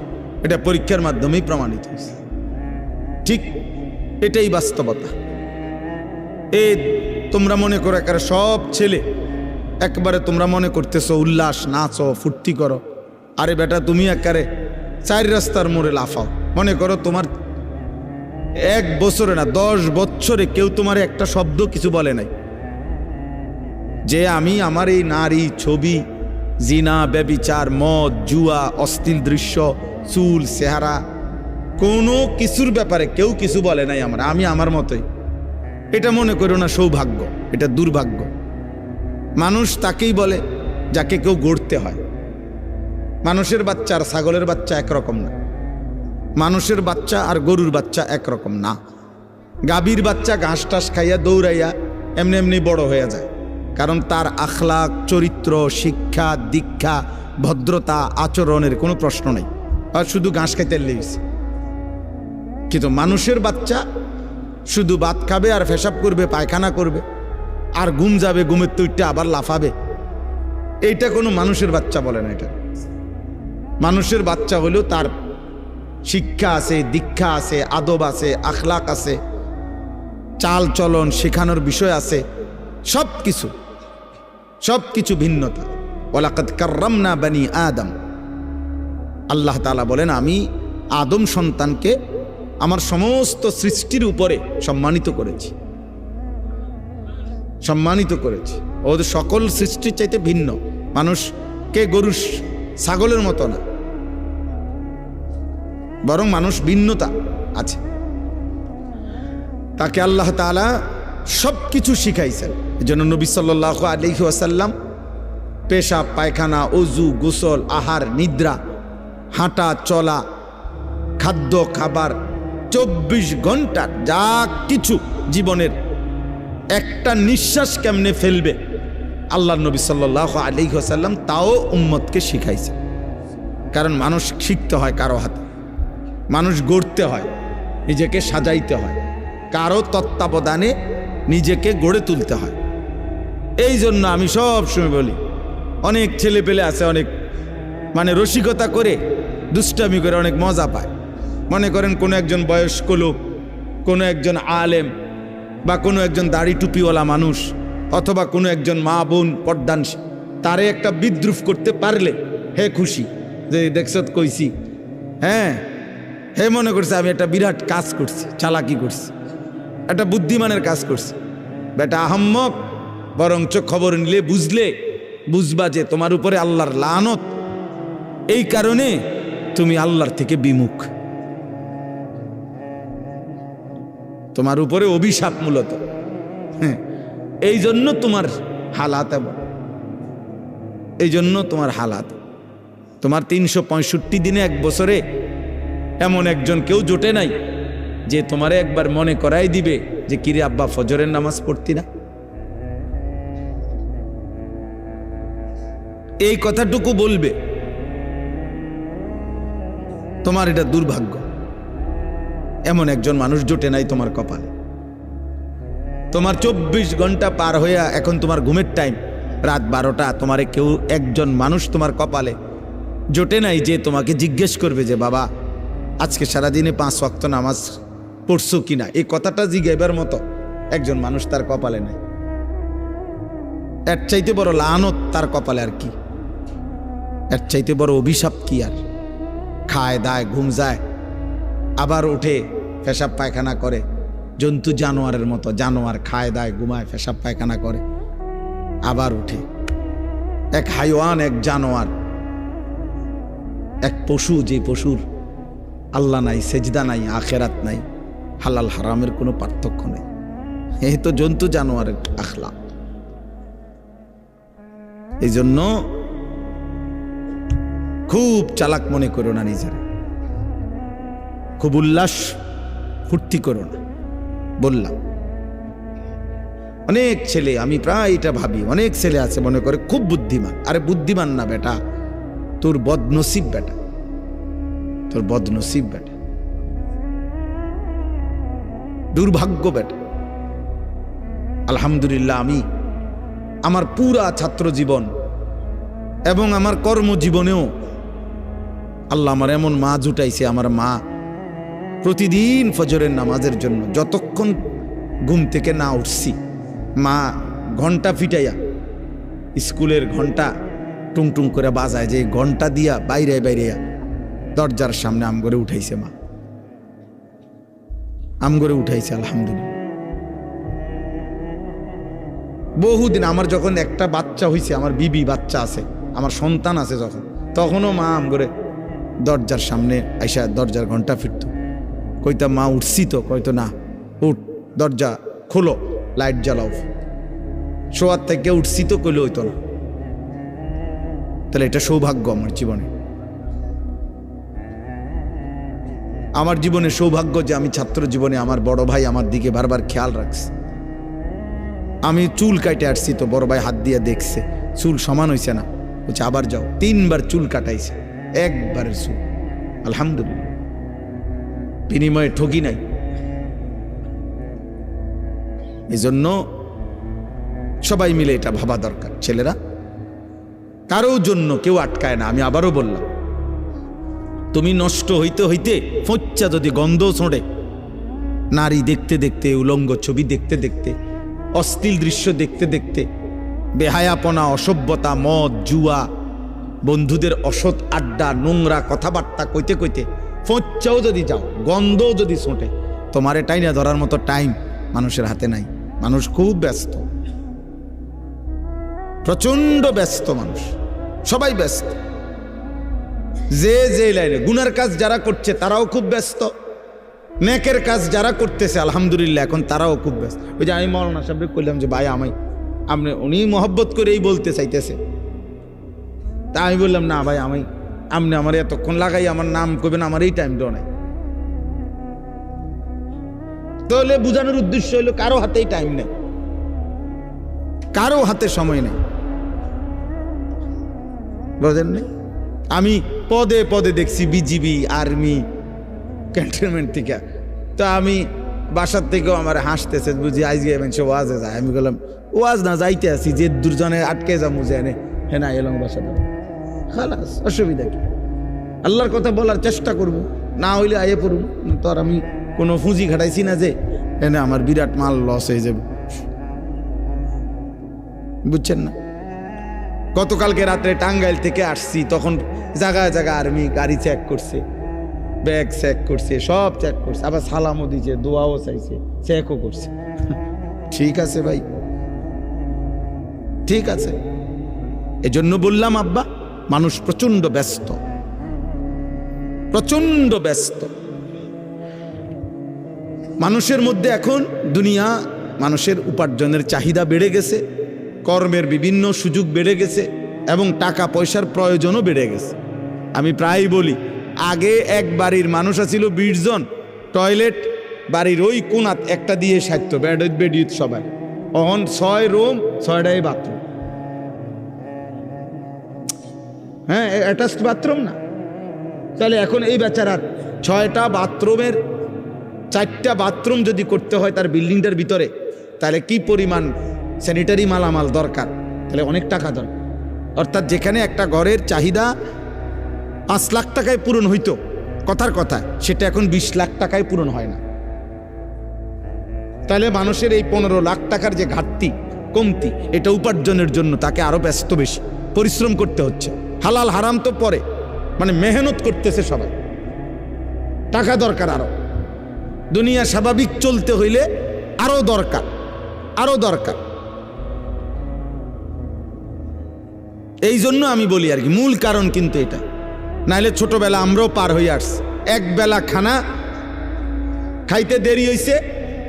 এটা পরীক্ষার মাধ্যমেই প্রমাণিত হয়েছে। ঠিক এটাই বাস্তবতা। তোমরা মনে করো একেবারে সব ছেলে একবারে তোমরা মনে করতেছো উল্লাস, নাচো, ফুর্তি করো। আরে বেটা, তুমি একেবারে 4 রাস্তার মোড়ে লাফাও। মনে করো তোমার 1 বছরে না 10 বছরে কেউ তোমার একটা শব্দ কিছু বলে নাই যে আমি আমার এই নারী, ছবি, জিনা, ব্যভিচার, মদ, জুয়া, অশ্লীল দৃশ্য, চুল, চেহারা, কোনো কিছুর ব্যাপারে কেউ কিছু বলে নাই আমি আমার মতোই। এটা মনে করো না সৌভাগ্য, এটা দুর্ভাগ্য। মানুষ তাকেই বলে যাকে কেউ গড়তে হয়। মানুষের বাচ্চা আর ছাগলের বাচ্চা একরকম না, মানুষের বাচ্চা আর গরুর বাচ্চা একরকম না। গাভীর বাচ্চা ঘাস টাস খাইয়া দৌড়াইয়া এমনি এমনি বড় হয়ে যায়, কারণ তার আখলাক, চরিত্র, শিক্ষা, দীক্ষা, ভদ্রতা, আচরণের কোনো প্রশ্ন নেই, আর শুধু ঘাস খাইতে লেগেছে। কিন্তু মানুষের বাচ্চা শুধু ভাত খাবে আর পেশাব করবে, পায়খানা করবে, আর ঘুম যাবে, ঘুমের তুইটা আবার লাফাবে। এইটা কোনো মানুষের বাচ্চা বলে না। এটা মানুষের বাচ্চা হলেও তার শিক্ষা আছে, দীক্ষা আছে, আদব আছে, আখলাক আছে, চাল চলন শেখানোর বিষয় আছে, সব কিছু ভিন্নতা। ওয়ালাকাদ কাররামনা বানি আদম, আল্লাহ তাআলা বলেন আমি আদম সন্তানকে আমার সমস্ত সৃষ্টির উপরে সম্মানিত করেছি। ওদের সকল সৃষ্টির চাইতে ভিন্ন। মানুষকে গরু ছাগলের মতো না, বরং মানুষ ভিন্নতা আছে। তাকে আল্লাহ তাআলা সব কিছু শিখাইছেন। এই জন্য নবী সাল্লাল্লাহু আলাইহি ওয়াসাল্লাম পেশাব পায়খানা, অজু, গোসল, আহার, নিদ্রা, হাঁটা চলা, খাদ্য খাবার 24 ঘন্টা যা কিছু জীবনের একটা নিঃশ্বাস কেমনে ফেলবে আল্লাহ নবী সাল্লাল্লাহু আলাইহি ওয়াসাল্লাম তাও উম্মতকে শিখাইছে। কারণ মানুষ শিখতে হয় কারো হাতে, মানুষ গড়তে হয়, নিজেকে সাজাইতে হয়, কারো তত্ত্বাবধানে নিজেকে গড়ে তুলতে হয়। এই জন্য আমি সব সময় বলি, অনেক ছেলে পেলে আছে, অনেক রসিকতা করে দুষ্টামি করে অনেক মজা পায়। মনে করেন কোনো একজন বয়স্ক লোক, কোনো একজন আলেম বা কোনো একজন দাড়ি টুপিওয়ালা মানুষ অথবা কোনো একজন মা বোন পর্দানশী, তারে একটা বিদ্রুপ করতে পারলে হে খুশি যে দেখছ কইছি, হ্যাঁ হে মনে করছে আমি একটা বিরাট কাজ করছি, চালাকি করছি, একটা বুদ্ধিমানের কাজ করছি। বেটা আহাম্মক, বরঞ্চ খবর নিলে বুঝবা যে তোমার উপরে আল্লাহর লানত, এই কারণে তুমি আল্লাহর থেকে বিমুখ, তোমার উপরে অভিশাপ মূলত। এই জন্য তোমার হালাত এমন, এই জন্য তোমার হালাত। তোমার 365 দিনে এক বছরে এমন একজন কেউ জোটে নাই যে তোমারে একবার মনে করাই দিবে যে কিরে আব্বা ফজরের নামাজ পড়তি না। এই কথাটুকু বলবে, তোমার এটা দুর্ভাগ্য। এমন একজন মানুষ জোটে নাই তোমার কপালে। তোমার 24 ঘন্টা পার হইয়া এখন তোমার ঘুমের টাইম, রাত 12টা, তোমারে কেউ একজন মানুষ তোমার কপালে জোটে নাই যে তোমাকে জিজ্ঞেস করবে যে বাবা আজকে সারাদিনে 5 ওয়াক্ত নামাজ পড়ছো কিনা। এই কথাটা জিজ্ঞাসার মতো একজন মানুষ তার কপালে নাই। এর চাইতে বড় লানত তার কপালে আর কি, এর চাইতে বড় অভিশাপ কি আর। খায় দায় ঘুম যায়, আবার উঠে পেশাব পায়খানা করে, জন্তু জানোয়ারের মতো। জানোয়ার খায় দায় ঘুমায় পেশাব পায়খানা করে, আবার উঠে। এক হাইওয়ান, এক জানোয়ার, এক পশু, যে পশুর আল্লাহ নাই, সেজদা নাই, আখেরাত নাই, হালাল হারামের কোনো পার্থক্য নেই। এই তো জন্তু জানোয়ারের আখলাক। এই জন্য খুব চালাক মনে করো না নিজের, খুব উল্লাস ফুর্তি করো না। বললাম অনেক ছেলে, আমি প্রায় এটা ভাবি, অনেক ছেলে আছে মনে করে খুব বুদ্ধিমান। আরে বুদ্ধিমান না বেটা, তোর বদনসিব বেটা, তোর বদনসিব বেটা, দুর্ভাগ্য বেটা। আলহামদুলিল্লাহ আমি আমার পুরা ছাত্র জীবন এবং আমার কর্মজীবনেও আল্লাহ আমার এমন মা জুটাইছে। আমার মা প্রতিদিন ফজরের নামাজের জন্য যতক্ষণ ঘুম থেকে না উঠছি, মা ঘন্টা ফিটাইয়া, স্কুলের ঘন্টা টুংটুং করে বাজায়, যে ঘন্টা দিয়া বাইরে দরজার সামনে আমগরে উঠাইছে। মা আমগরে উঠাইছে আলহামদুলিল্লাহ। বহুদিন আমার যখন একটা বাচ্চা হয়েছে, আমার বিবি বাচ্চা আছে, আমার সন্তান আছে যখন, তখনও মা আমগরে দরজার সামনে আইসা দরজার ঘন্টা ফিরত। কইতা মা উঠছি তো, কইতো না উঠ, দরজা খোলো, লাইট জ্বালাও। শোয়ার থেকে উঠছি তো কইলে হইতো না। তাহলে এটা সৌভাগ্য আমার জীবনে, আমার জীবনে সৌভাগ্য যে আমি ছাত্র জীবনে আমার বড় ভাই আমার দিকে বারবার খেয়াল রাখছে। আমি চুল কাটে আসছি তো বড় ভাই হাত দিয়ে দেখছে চুল সমান হয়েছে না, বলছে আবার যাও। 3 বার চুল কাটাইছে, একবারের চুল। আলহামদুলিল্লাহ, বিনিময়ে ঠকি নাই। এই জন্য সবাই মিলে এটা ভাবা দরকার। ছেলেরা, কারো জন্য কেউ আটকায় না। আমি আবারও বললাম, তুমি নষ্ট হইতে হইতে ফচ্চা যদি গন্ধ ছোঁড়ে, নারী দেখতে দেখতে, উলঙ্গ ছবি দেখতে দেখতে, অশ্লীল দৃশ্য দেখতে দেখতে, বেহায়াপনা, অসভ্যতা, মদ, জুয়া, বন্ধুদের অসৎ আড্ডা, নোংরা কথাবার্তা কইতে কইতে ফচ্চাও যদি যাও, গন্ধও যদি ছোঁটে, তোমার এটাই না ধরার মতো টাইম মানুষের হাতে নাই। মানুষ খুব ব্যস্ত, প্রচন্ড ব্যস্ত মানুষ, সবাই ব্যস্ত। যে যে লাইনে গুনার কাজ যারা করছে তারাও খুব ব্যস্ত, নেকের কাজ যারা করতেছে আলহামদুলিল্লাহ এখন তারাও খুব ব্যস্ত। ওই যে আমি মৌলানা সাহেবকে কইলাম যে ভাই আপনি, উনি মহব্বত করেই বলতে চাইতেছে, তা আমি বললাম না ভাই আপনি আমার এতক্ষণ লাগাই আমার নাম কইবেন, আমার এই টাইমটাও নাই। তাহলে বুঝানোর উদ্দেশ্য হলো কারো হাতেই টাইম নেই, কারো হাতে সময় নেই, বুঝেন না? আমি পদে পদে দেখছি বিজিবি, আর্মি, ক্যান্টনমেন্ট থেকে। তো আমি বাসার থেকেও আমার হাসতেছে, বুঝি আজকে সে ওয়াজে যায়। আমি বললাম ওয়াজ না যাইতে আছি, যে দুজনে আটকে যা মুজে এনে হ্যাঁ না এলাম বাসাতে, খালাস, অসুবিধা কি? আল্লাহর কথা বলার চেষ্টা করব, না হইলে আইয়ে পড়ুন। তো আর আমি কোনো পুঁজি খাটাইছি না যে এনে আমার বিরাট মাল লস হয়ে যাবে, বুঝছেন না? গতকালকে রাত্রে টাঙ্গাইল থেকে আসছি, তখন জায়গায় জায়গায় আর্মি গাড়ি চেক করছে, ব্যাগ চেক করছে, সব চেক করছে, আবার সালামও দিছে, দোয়াও চাইছে, চেকও করছে। ঠিক আছে ভাই, ঠিক আছে। এজন্য বললাম আব্বা, মানুষ প্রচন্ড ব্যস্ত, প্রচন্ড ব্যস্ত। মানুষের মধ্যে এখন দুনিয়া, মানুষের উপার্জনের চাহিদা বেড়ে গেছে, কর্মের বিভিন্ন সুযোগ বেড়ে গেছে এবং টাকা পয়সার প্রয়োজনও বেড়ে গেছে। আমি প্রায় বলি, আগে এক বাড়ির মানুষ ছিল 20 জন, টয়লেট বাড়ির ওই কোনাত একটা দিয়ে সারত, বেডিত সবাই। অহন 6 রুম, 6টাই বাথরুম। হ্যাঁ, অ্যাটাচড বাথরুম না। তাহলে এখন এই বেচারার 6টা বাথরুমের 4টা বাথরুম যদি করতে হয় তার বিল্ডিংটার ভিতরে, তাহলে কি পরিমাণ স্যানিটারি মালামাল দরকার, তাহলে অনেক টাকা দরকার। অর্থাৎ যেখানে একটা ঘরের চাহিদা 5 লাখ টাকায় পূরণ হইতো, কথার কথা, সেটা এখন 20 লাখ টাকায় পূরণ হয় না। তাহলে মানুষের এই 15 লাখ টাকার যে ঘাটতি, কমতি, এটা উপার্জনের জন্য তাকে আরো ব্যস্ত, বেশি পরিশ্রম করতে হচ্ছে। হালাল হারাম তো পরে, মানে মেহনত করতেছে সবাই, টাকা দরকার আরো। দুনিয়া স্বাভাবিক চলতে হইলে আরো দরকার, আরো দরকার। এই জন্য আমি বলি আর কি, মূল কারণ কিন্তু এটা। নাইলে ছোটবেলা আমরাও পার হয়ে আসছি, এক বেলা খানা খাইতে দেরি হইছে,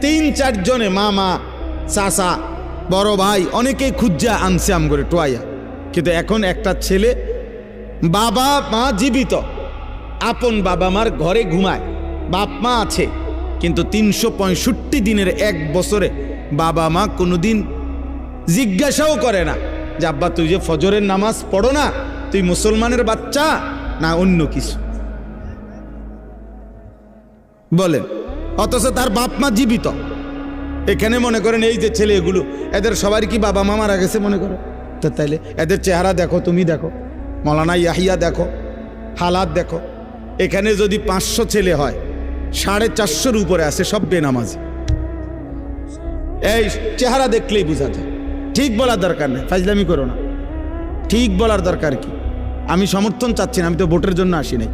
3-4 জনে, মামা, চাচা, বড় ভাই, অনেকেই খুঁজা আনছে আম করে টোয়াইয়া। কিন্তু এখন একটা ছেলে, বাবা মা জীবিত, আপন বাবা মার ঘরে ঘুমায়, বাপ মা আছে, কিন্তু 365 দিনের 1 বছরে বাবা মা কোনোদিন জিজ্ঞাসাও করে না যে আব্বা তুই যে ফজরের নামাজ পড়ো না, তুই মুসলমানের বাচ্চা না অন্য কিছু, বলেন। অথচ তার বাপ মা জীবিত। এখানে মনে করেন এই যে ছেলে, এগুলো এদের সবারই কি বাবা মা মারা গেছে মনে করো? তো তাইলে এদের চেহারা দেখো, তুমি দেখো, মৌলানা ইয়াহিয়া দেখো, হালাত দেখো। এখানে যদি 500 ছেলে হয়, 450-র উপরে আছে সব বেনামাজি। এই চেহারা দেখলেই বোঝা যায়। ঠিক বলার দরকার নেই, ফাজলামি করো না, ঠিক বলার দরকার কি? আমি সমর্থন চাচ্ছি না, আমি তো ভোটের জন্য আসি নাই,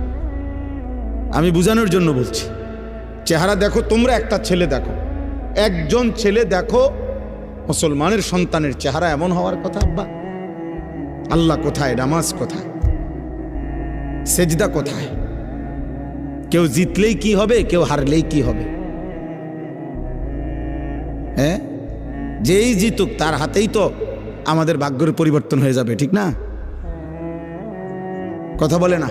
আমি বুঝানোর জন্য বলছি। চেহারা দেখো, তোমরা একটা ছেলে দেখো, একজন ছেলে দেখো, মুসলমানের সন্তানের চেহারা এমন হওয়ার কথা। আব্বা, আল্লাহ কোথায়? নামাজ কোথায়? সেজদা কোথায়? কেউ জিতলেই কি হবে, কেউ হারলেই কি হবে? হ্যাঁ, যেই জিতুক তার হাতেই তো আমাদের ভাগ্যের পরিবর্তন হয়ে যাবে, ঠিক না? কথা বলে না?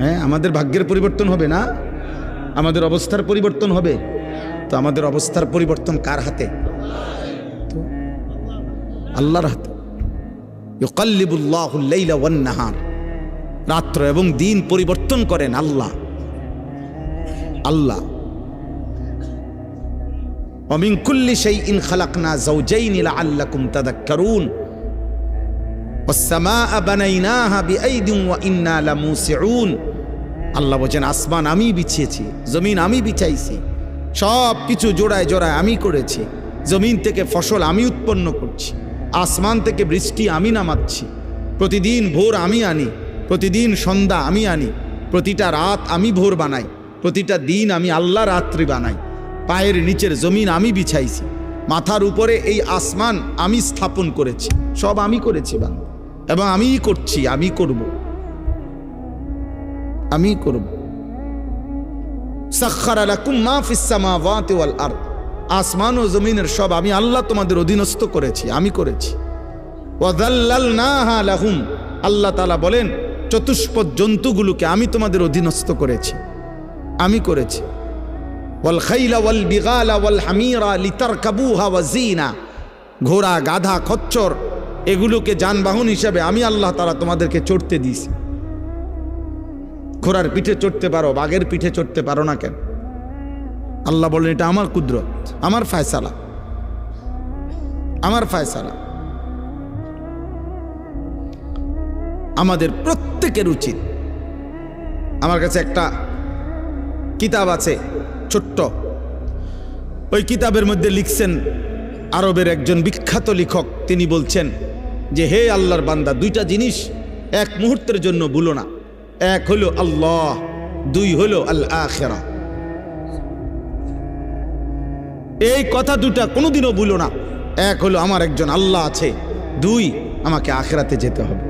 হ্যাঁ, আমাদের ভাগ্যের পরিবর্তন হবে না, আমাদের অবস্থার পরিবর্তন হবে। তো আমাদের অবস্থার পরিবর্তন কার হাতে? তো আল্লাহর হাতে। ইউকাল্লিবুল্লাহুল লাইলা ওয়ান নাহার, রাত্র এবং দিন পরিবর্তন করেন আল্লাহ। আল্লাহ ওয়া মিন কুল্লি শাইইন খালাকনা যাওজাইনি লাআল্লাকুম তাযাক্কারুন ওয়াস সামাআ বানাইনাহা বিআইদিন ওয়া ইন্না লামুসিউন। আল্লাহ বলেন আসমান আমি বিছিয়েছি, জমিন আমি বিছাইছি, সব কিছু জোড়ায় জোড়ায় আমি করেছি। জমিন থেকে ফসল আমি উৎপন্ন করছি, আসমান থেকে বৃষ্টি আমি নামাচ্ছি, প্রতিদিন ভোর আমি আনি, প্রতিদিন সন্ধ্যা আমি আনি, প্রতিটা রাত আমি ভোর বানাই, প্রতিটা দিন আমি আল্লাহ রাত্রি বানাই। পায়ের নিচের জমিন আমি বিছাইছি, মাথার উপরে এই আসমান আমি স্থাপন করেছি, সব আমি করেছি বান্দা, এবং আমিই করছি, আমি করব, আমি করব। সাখখারা লাকুম মা ফিস সামাওয়াতি ওয়াল আরদ, আসমান ও জমিনের সব আমি আল্লাহ তোমাদের অধীনস্থ করেছি, আমি করেছি। ওয়া যাল্লালনাহা লাহুম, আল্লাহ তাআলা বলেন চতুষ্পদ জন্তুগুলোকে আমি তোমাদের অধীনস্থ করেছি, আমি করেছি। ওয়াল খাইলা ওয়াল বিগালা ওয়াল হামিরা লিতারকাবুহা ওয়া জিনা, ঘোড়া গাধা খচ্চর এগুলোকে যানবাহন হিসাবে আমি আল্লাহ তাআলা তোমাদেরকে চড়তে দিয়েছি। ঘোড়ার পিঠে চড়তে পারো, বাঘের পিঠে চড়তে পারো না কেন? আল্লাহ বলেন এটা আমার কুদরত, আমার ফয়সালা, আমার ফয়সালা। আমাদের প্রত্যেকের উচিত, আমার কাছে একটা কিতাব আছে ছোট্ট, ওই কিতাবের মধ্যে লিখছেন আরবের একজন বিখ্যাত লেখক, তিনি বলছেন যে হে আল্লাহর বান্দা, দুইটা জিনিস এক মুহূর্তের জন্য ভুলো না, এক হলো আল্লাহ, দুই হলো আল আখিরা। এই কথা দুটা কোনোদিনও ভুলো না, এক হলো আমার একজন আল্লাহ আছে, দুই আমাকে আখিরাতে যেতে হবে।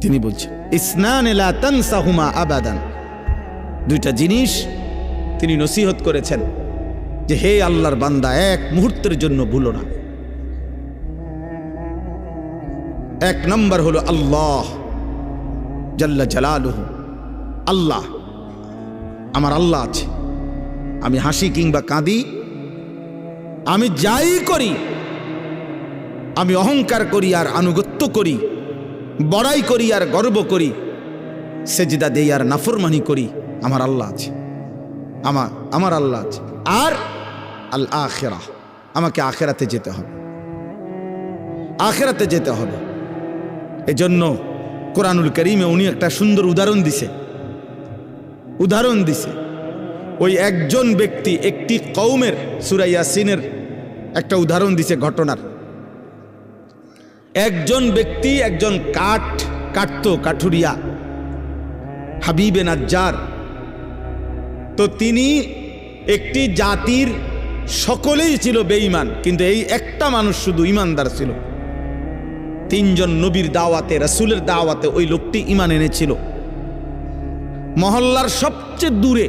তিনি বলছেন ইসনান লা তানসাহুমা আবাদান, দুইটা জিনিস তিনি নসিহত করেছেন যে হে আল্লাহর বান্দা, এক মুহূর্তের জন্য ভুলো না। এক নম্বর হলো আল্লাহ জাল্লা জালালুহু, আল্লাহ, আমার আল্লাহ আছে। আমি হাসি কিংবা কাঁদি, আমি যাই করি, আমি অহংকার করি আর আনুগত্য করি, বড়াই করি আর গর্ব করি, সেজদা দেই আর নাফরমানি করি, আমার আল্লাহ আছে, আমার আল্লাহ আছে। আর আল আখিরা, আমাকে আখিরাতে যেতে হবে, আখিরাতে যেতে হবে। এজন্য কোরআনুল কারীমে উনি একটা সুন্দর উদাহরণ দিছে। ওই একজন ব্যক্তি একটি কওমের, সূরা ইয়াসিনের একটা উদাহরণ দিছে ঘটনার। একজন ব্যক্তি একজন কাঠুরিয়া, হাবিবে নাজ্জার। তো তিনি একটি জাতির সকলেই ছিল বেঈমান, কিন্তু এই একটা মানুষ শুধু ইমানদার ছিল। তিনজন নবীর দাওয়াতে, রাসূলের দাওয়াতে ওই লোকটি ঈমান এনেছিল। মহল্লার সবচেয়ে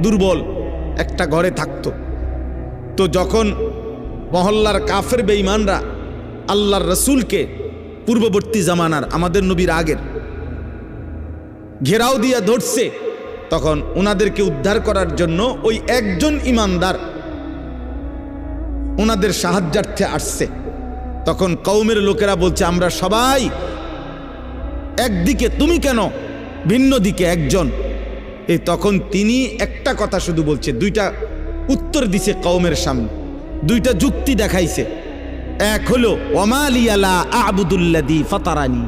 দুর্বল একটা ঘরে থাকতো। তো যখন মহল্লার কাফের বেঈমানরা আল্লাহর রাসূলকে, পূর্ববর্তী জামানার আমাদের নবীর আগের, ঘেরাও দিয়া ধরছে, তখন ওনাদেরকে উদ্ধার করার জন্য ওই একজন ইমানদার ওনাদের সাহায্যার্থে আসছে। তখন কওমের লোকেরা বলছে আমরা সবাই একদিকে, তুমি কেন ভিন্ন দিকে একজন? এই তখন তিনি একটা কথা শুধু বলছে, দুইটা উত্তর দিছে কওমের সামনে, দুইটা যুক্তি দেখাইছে। এক হলো ওয়ামা লিয়া লা আ'বুদুল্লাযী ফাতারানি,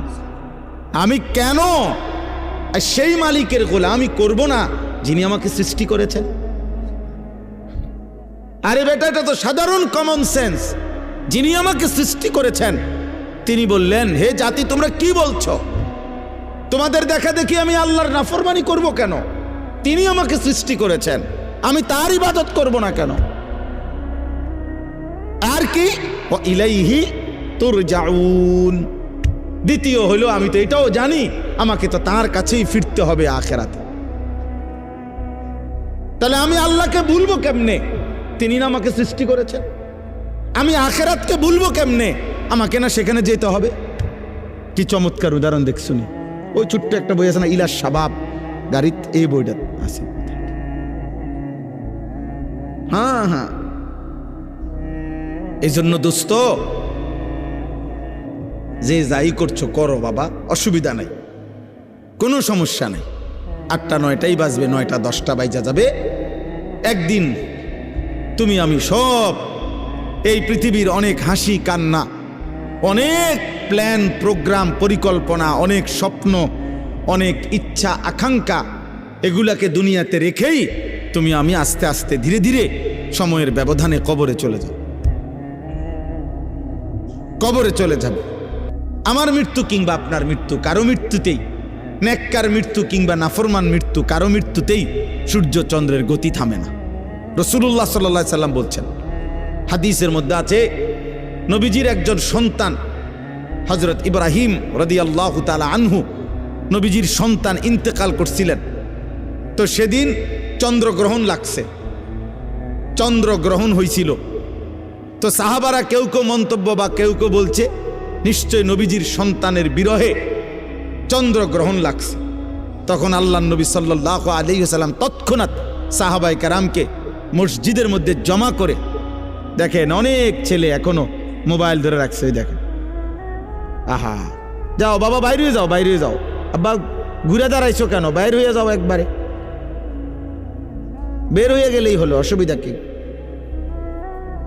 আমি কেন সেই মালিকের গোলামি করব না যিনি আমাকে সৃষ্টি করেছেন। আরে বেটা, এটা তো সাধারণ কমন সেন্স। যিনি আমাকে সৃষ্টি করেছেন তিনি বললেন, হে জাতি তোমরা কি বলছো? তোমাদের দেখা দেখি আমি আল্লাহর নাফরমানি করব কেন? তিনি আমাকে সৃষ্টি করেছেন, আমি তার ইবাদত করব না কেন? আর কি ওয়া ইলাইহি তুরজাউন। দ্বিতীয় হলো আমি তো এটাও জানি আমাকে তো তার কাছেই ফিরতে হবে আখিরাতে। তাহলে আমি আল্লাহকে ভুলবো কেমনে? তিনি না আমাকে সৃষ্টি করেছেন। আমি আখিরাতকে ভুলবো কেমনে? আমাকে না সেখানে যেতে হবে। কি চমৎকার উদাহরণ দেখছুনি। ওই ছোট্ট একটা বই আছে না, ইলা শাবাব গাড়িত, এই বইটা আছে। হ্যাঁ, এই জন্য দোস্ত, যে যাই করছো করো বাবা, অসুবিধা নাই, কোনো সমস্যা নাই। 8টা 9টাই বাজবে, 9টা 10টা বাইজা যাবে, একদিন তুমি আমি সব এই পৃথিবীর অনেক হাসি কান্না, অনেক প্ল্যান প্রোগ্রাম পরিকল্পনা, অনেক স্বপ্ন, অনেক ইচ্ছা আকাঙ্ক্ষা, এগুলাকে দুনিয়াতে রেখেই তুমি আমি আস্তে আস্তে ধীরে ধীরে সময়ের ব্যবধানে কবরে চলে যাব। কবরে চলে যাব। আমার মৃত্যু কিংবা আপনার মৃত্যু, কারো মৃত্যুতেই, নেককার মৃত্যু কিংবা নাফরমান মৃত্যু, কারো মৃত্যুতেই সূর্য চন্দ্রের গতি থামে না। রাসূলুল্লাহ সাল্লাল্লাহু আলাইহি সাল্লাম বলছেন, হাদিসের মধ্যে আছে, নবীজির একজন সন্তান হযরত ইব্রাহিম রাদিয়াল্লাহু তাআলা আনহু, নবীজির সন্তান ইন্তেকাল করছিলেন। তো সেদিন চন্দ্রগ্রহণ লাগছে, চন্দ্রগ্রহণ হয়েছিল। তো সাহাবারা কেউ কেউ মন্তব্য বা কেউ কেউ বলছে নিশ্চয় নবীজির সন্তানের বিরহে চন্দ্রগ্রহণ লাগছে। তখন আল্লাহর নবী সাল্লাল্লাহু আলাইহি ওয়াসাল্লাম তৎক্ষণাৎ সাহাবায়ে কেরামকে মসজিদের মধ্যে জমা করে, দেখেন অনেক ছেলে এখনো মোবাইল ধরে রাখছে, দেখেন, আহা, যাও বাবা বাইরে হয়ে যাও, বাইরে হয়ে যাও, আব্বা ঘুরে দাঁড়াইছো কেন, বাইরে হয়ে যাও, একবারে বের হয়ে গেলেই হলো, অসুবিধা কি?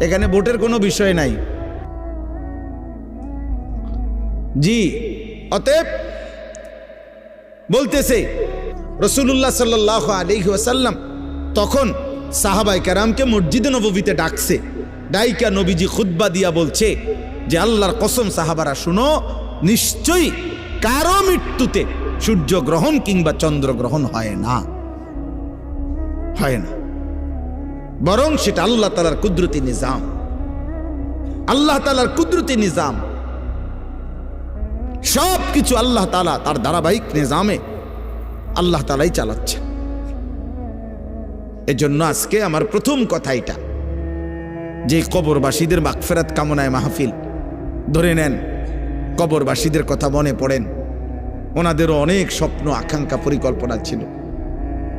এখানে ভোটের কোনো বিষয় নাই। জি, অতএব বলতেছে রাসূলুল্লাহ সাল্লাল্লাহু আলাইহি ওয়াসাল্লাম তখন সাহাবায়ে কেরামকে মসজিদে নববীতে ডাকছে। ডাইকা নবীজি খুতবা দিয়া বলছে যে আল্লাহর কসম সাহাবারা শুনো, নিশ্চয়ই কারো মৃত্যুতে সূর্যগ্রহণ কিংবা চন্দ্রগ্রহণ হয় না, হয় না, বরং সেটা আল্লাহ তাআলার কুদরতি নিজাম, আল্লাহ তাআলার কুদরতি নিজাম। সব কিছু আল্লাহ তাআলা তার ধারাবাহিক নিজামে আল্লাহ তাআলাই চালাচ্ছে। এজন্য আজকে আমার প্রথম কথা এটা যে কবরবাসীদের মাগফিরাত কামনায় মাহফিল ধরে নেন, কবরবাসীদের কথা মনে পড়েন। ওনাদেরও অনেক স্বপ্ন আকাঙ্ক্ষা পরিকল্পনা ছিল,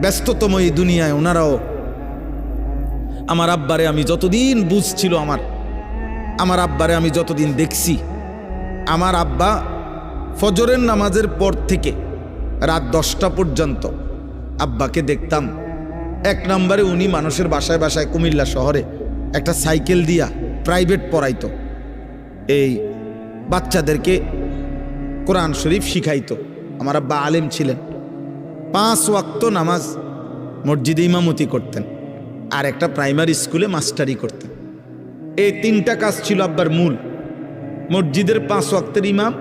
ব্যস্ততম এই দুনিয়ায় ওনারাও। আমার আব্বারে আমি যতদিন বুঝছিল, আমার আব্বারে আমি যতদিন দেখছি, আমার আব্বা ফজরের নামাজের পর থেকে রাত 10টা পর্যন্ত আব্বাকে দেখতাম। এক নম্বরে উনি মানুষের বাসায় বাসায় কুমিল্লা শহরে একটা সাইকেল দিয়া প্রাইভেট পড়াইতো, এই বাচ্চাদেরকে কোরআন শরীফ শিখাইতো। আমার আব্বা আলেম ছিলেন, 5 ওয়াক্ত নামাজ মসজিদে ইমামতি করতেন, আর একটা প্রাইমারি স্কুলে মাস্টারি করতেন। এই 3টা কাজ ছিল আব্বার মূল, মসজিদের 5 ওয়াক্তের ইমাম,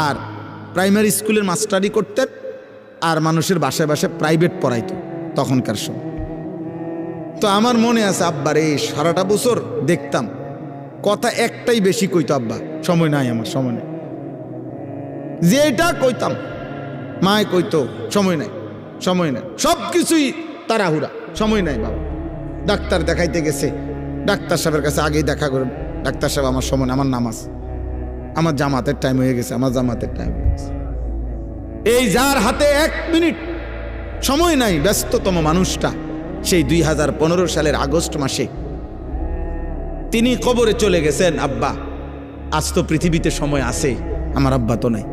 আর প্রাইমারি স্কুলের মাস্টারি করতেন, আর মানুষের বাসায় বাসায় প্রাইভেট পড়াইতো তখনকার সময়। তো আমার মনে আছে আব্বার এই সারাটা বছর দেখতাম, কথা একটাই বেশি কইতো আব্বা, সময় নাই আমার, সময় নাই, যেটা কইতাম মায় কইতো সময় নাই, সময় নাই, সব কিছুই তাড়াহুড়া, সময় নাই বাবা। ডাক্তার দেখাইতে গেছে, ডাক্তার সাহেবের কাছে আগেই দেখা করুন, ডাক্তার সাহেব আমার সময়, আমার নামাজ, আমার জামাতের টাইম হয়ে গেছে, আমার জামাতের টাইম হয়ে গেছে। এই যার হাতে 1 মিনিট সময় নাই, ব্যস্ততম মানুষটা, সেই 2015 সালের আগস্ট মাসে তিনি কবরে চলে গেছেন। আব্বা, আজ তো পৃথিবীতে সময় আছে, আমার আব্বা তো নাই,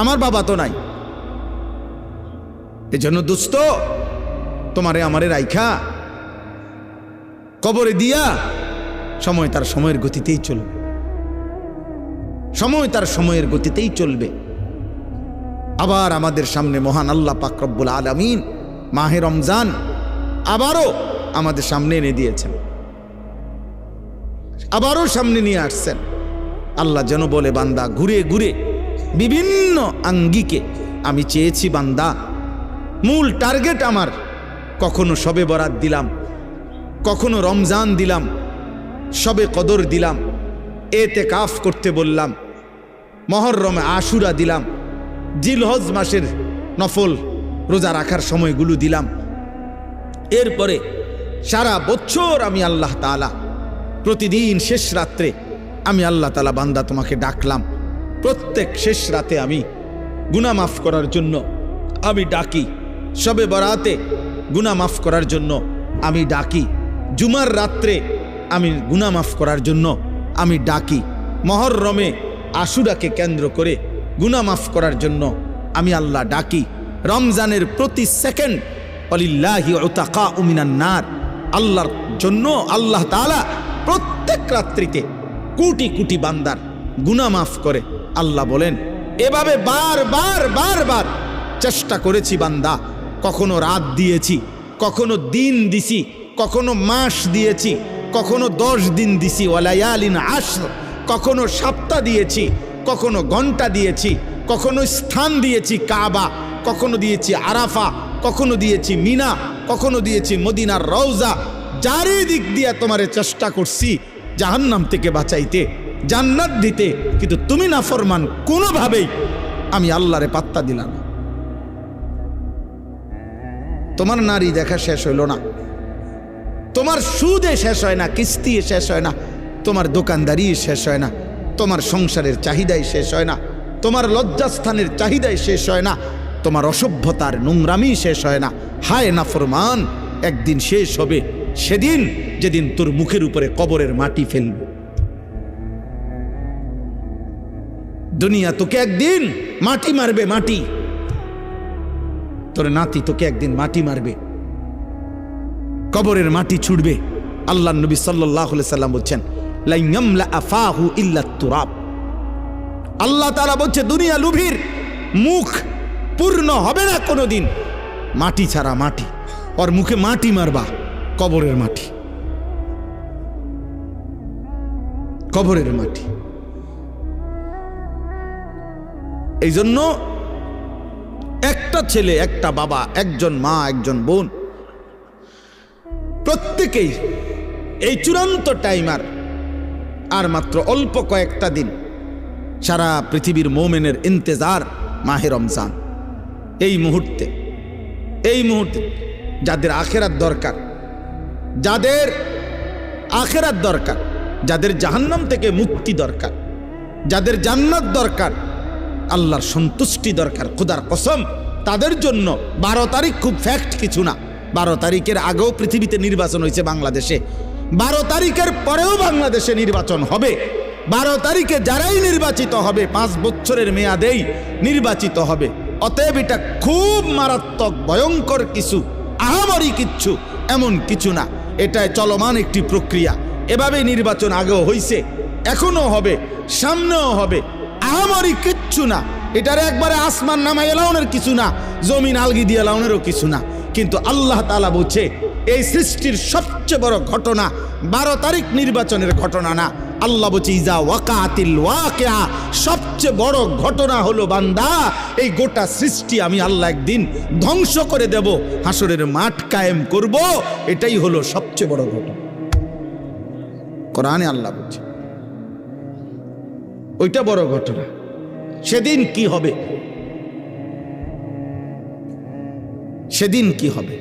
আমার বাবা তো নাই। এজন্য দোস্ত, তোমারে আমারে রাইখা কবরে দিয়া সময় তার সময়ের গতিতেই চলবে, সময় তার সময়ের গতিতেই চলবে। আবার আমাদের সামনে মহান আল্লাহ পাক রব্বুল আলামিন মাহে রমজান আবারও আমাদের সামনে এনে দিয়েছেন, আবারও সামনে নিয়ে আসছেন। আল্লাহ যেন বলে, বান্দা ঘুরে ঘুরে বিভিন্ন আঙ্গিকে আমি চেয়েছি, বান্দা মূল টার্গেট আমার, কখনো শবে বরাত দিলাম, কখনো রমজান দিলাম, শবে কদর দিলাম, এতেকাফ করতে বললাম, মুহররমে আশুরা দিলাম, জিলহজ মাসের নফল রোজা রাখার সময়গুলো দিলাম। এরপরে সারা বছর আমি আল্লাহ তাআলা প্রতিদিন শেষ রাত্রে আমি আল্লাহ তাআলা বান্দা তোমাকে ডাকলাম। প্রত্যেক শেষ রাতে আমি গুনাহ মাফ করার জন্য আমি ডাকি, শবে বরাতে গুনাহ মাফ করার জন্য আমি ডাকি, জুমার রাত্রে আমি গুনাহ মাফ করার জন্য আমি ডাকি, মুহররমে আশুরাকে কেন্দ্র করে গুনাহ মাফ করার জন্য আমি আল্লাহ ডাকি। রমজানের প্রতি সেকেন্ড ওয়ালিল্লাহি উতাকাউ মিনান নার, আল্লাহর জন্য আল্লাহ তাআলা প্রত্যেক রাত্রিতে কোটি কোটি বান্দার গুনাহ মাফ করে। আল্লাহ বলেন, এভাবে বারবার চেষ্টা করেছি বান্দা, কখনো রাত দিয়েছি, কখনো দিন দিছি, কখনো মাস দিয়েছি, কখনো 10 দিন দিছি, ওয়ালায়ালিন আশর, কখনো সপ্তাহ দিয়েছি, কখনো ঘন্টা দিয়েছি, কখনো স্থান দিয়েছি কাবা, কখনো দিয়েছি আরাফা, কখনো দিয়েছি মিনা, কখনো দিয়েছি মদিনার রওজা। চারিদিক দিয়ে তোমারে চেষ্টা করছি জাহান্নাম থেকে বাঁচাইতে, জান্নাত দিতে, কিন্তু তুমি নাফরমান, কোনোভাবেই আমি আল্লাহরে পাত্তা দিলাম না। তোমার নারী দেখা শেষ হইল না, তোমার সুদে শেষ হয় না, কিস্তি শেষ হয় না, তোমার দোকানদারি শেষ হয় না, তোমার সংসারের চাহিদাই শেষ হয় না, তোমার লজ্জাস্থানের চাহিদাই শেষ হয় না, তোমার অসভ্যতার নোংরামি শেষ হয় না। হায় নাফরমান, একদিন শেষ হবে, সেদিন যেদিন তোর মুখের উপরে কবরের মাটি ফেলবে। দুনিয়া তোকে একদিন মাটি মারবে, মাটি। তোর নাতি তোকে একদিন মাটি মারবে, কবরের মাটি ছুটবে। আল্লাহ নবী সাল্লাল্লাহু আলাইহি সাল্লাম বলছেন, লা ইয়ামলা আফাহু ইল্লা তুরাব। আল্লাহ তাআলা বলছে, দুনিয়া লুভির মুখ পূর্ণ হবে না কোনোদিন মাটি ছাড়া, মাটি। ওর মুখে মাটি মারবা, কবরের মাটি, কবরের মাটি। এই জন্য একটা ছেলে, একটা বাবা, একজন মা, একজন বোন, প্রত্যেকেই এই চূড়ান্ত টাইমার আর মাত্র অল্প কয়েকটা দিন, সারা পৃথিবীর মোমেনের ইন্তেজার মাহে রমজান। এই মুহূর্তে যাদের আখেরাত দরকার, যাদের আখেরাত দরকার, যাদের জাহান্নাম থেকে মুক্তি দরকার, যাদের জান্নাত দরকার, আল্লাহর সন্তুষ্টি দরকার, খোদার কসম, তাদের জন্য 12 তারিখ খুব ফ্যাক্ট কিছু না। 12 তারিখের আগেও পৃথিবীতে নির্বাচন হয়েছে বাংলাদেশে, 12 তারিখের পরেও বাংলাদেশে নির্বাচন হবে। 12 তারিখে যারাই নির্বাচিত হবে 5 বছরের মেয়াদেই নির্বাচিত হবে। অতএব এটা খুব মারাত্মক ভয়ঙ্কর কিছু, আহামরি কিচ্ছু এমন কিছু না, এটা চলমান একটি প্রক্রিয়া। এভাবে নির্বাচন আগেও হয়েছে, এখনো হবে, সামনেও হবে। আহামরি কিচ্ছু না, এটার একবারে আসমান নামাই এলাউনের কিছু না, জমিন আলগি দিয়ে এলাউনেরও কিছু না। কিন্তু আল্লাহ তাআলা বলছে, এই সৃষ্টির সবচেয়ে বড় ঘটনা 12 তারিখ নির্বাচনের ঘটনা না। আল্লাহ বলছে, ইজা ওয়াকাতিল ওয়াকিয়া, সবচেয়ে বড় ঘটনা হলো বান্দা, এই গোটা সৃষ্টি আমি আল্লাহ একদিন ধ্বংস করে দেব, হাসরের মাঠ কায়েম করব। এটাই হলো সবচেয়ে বড় ঘটনা। কোরআনে আল্লাহ বলছে ওইটা বড় ঘটনা। সেদিন কি হবে? সেদিন কি হবে?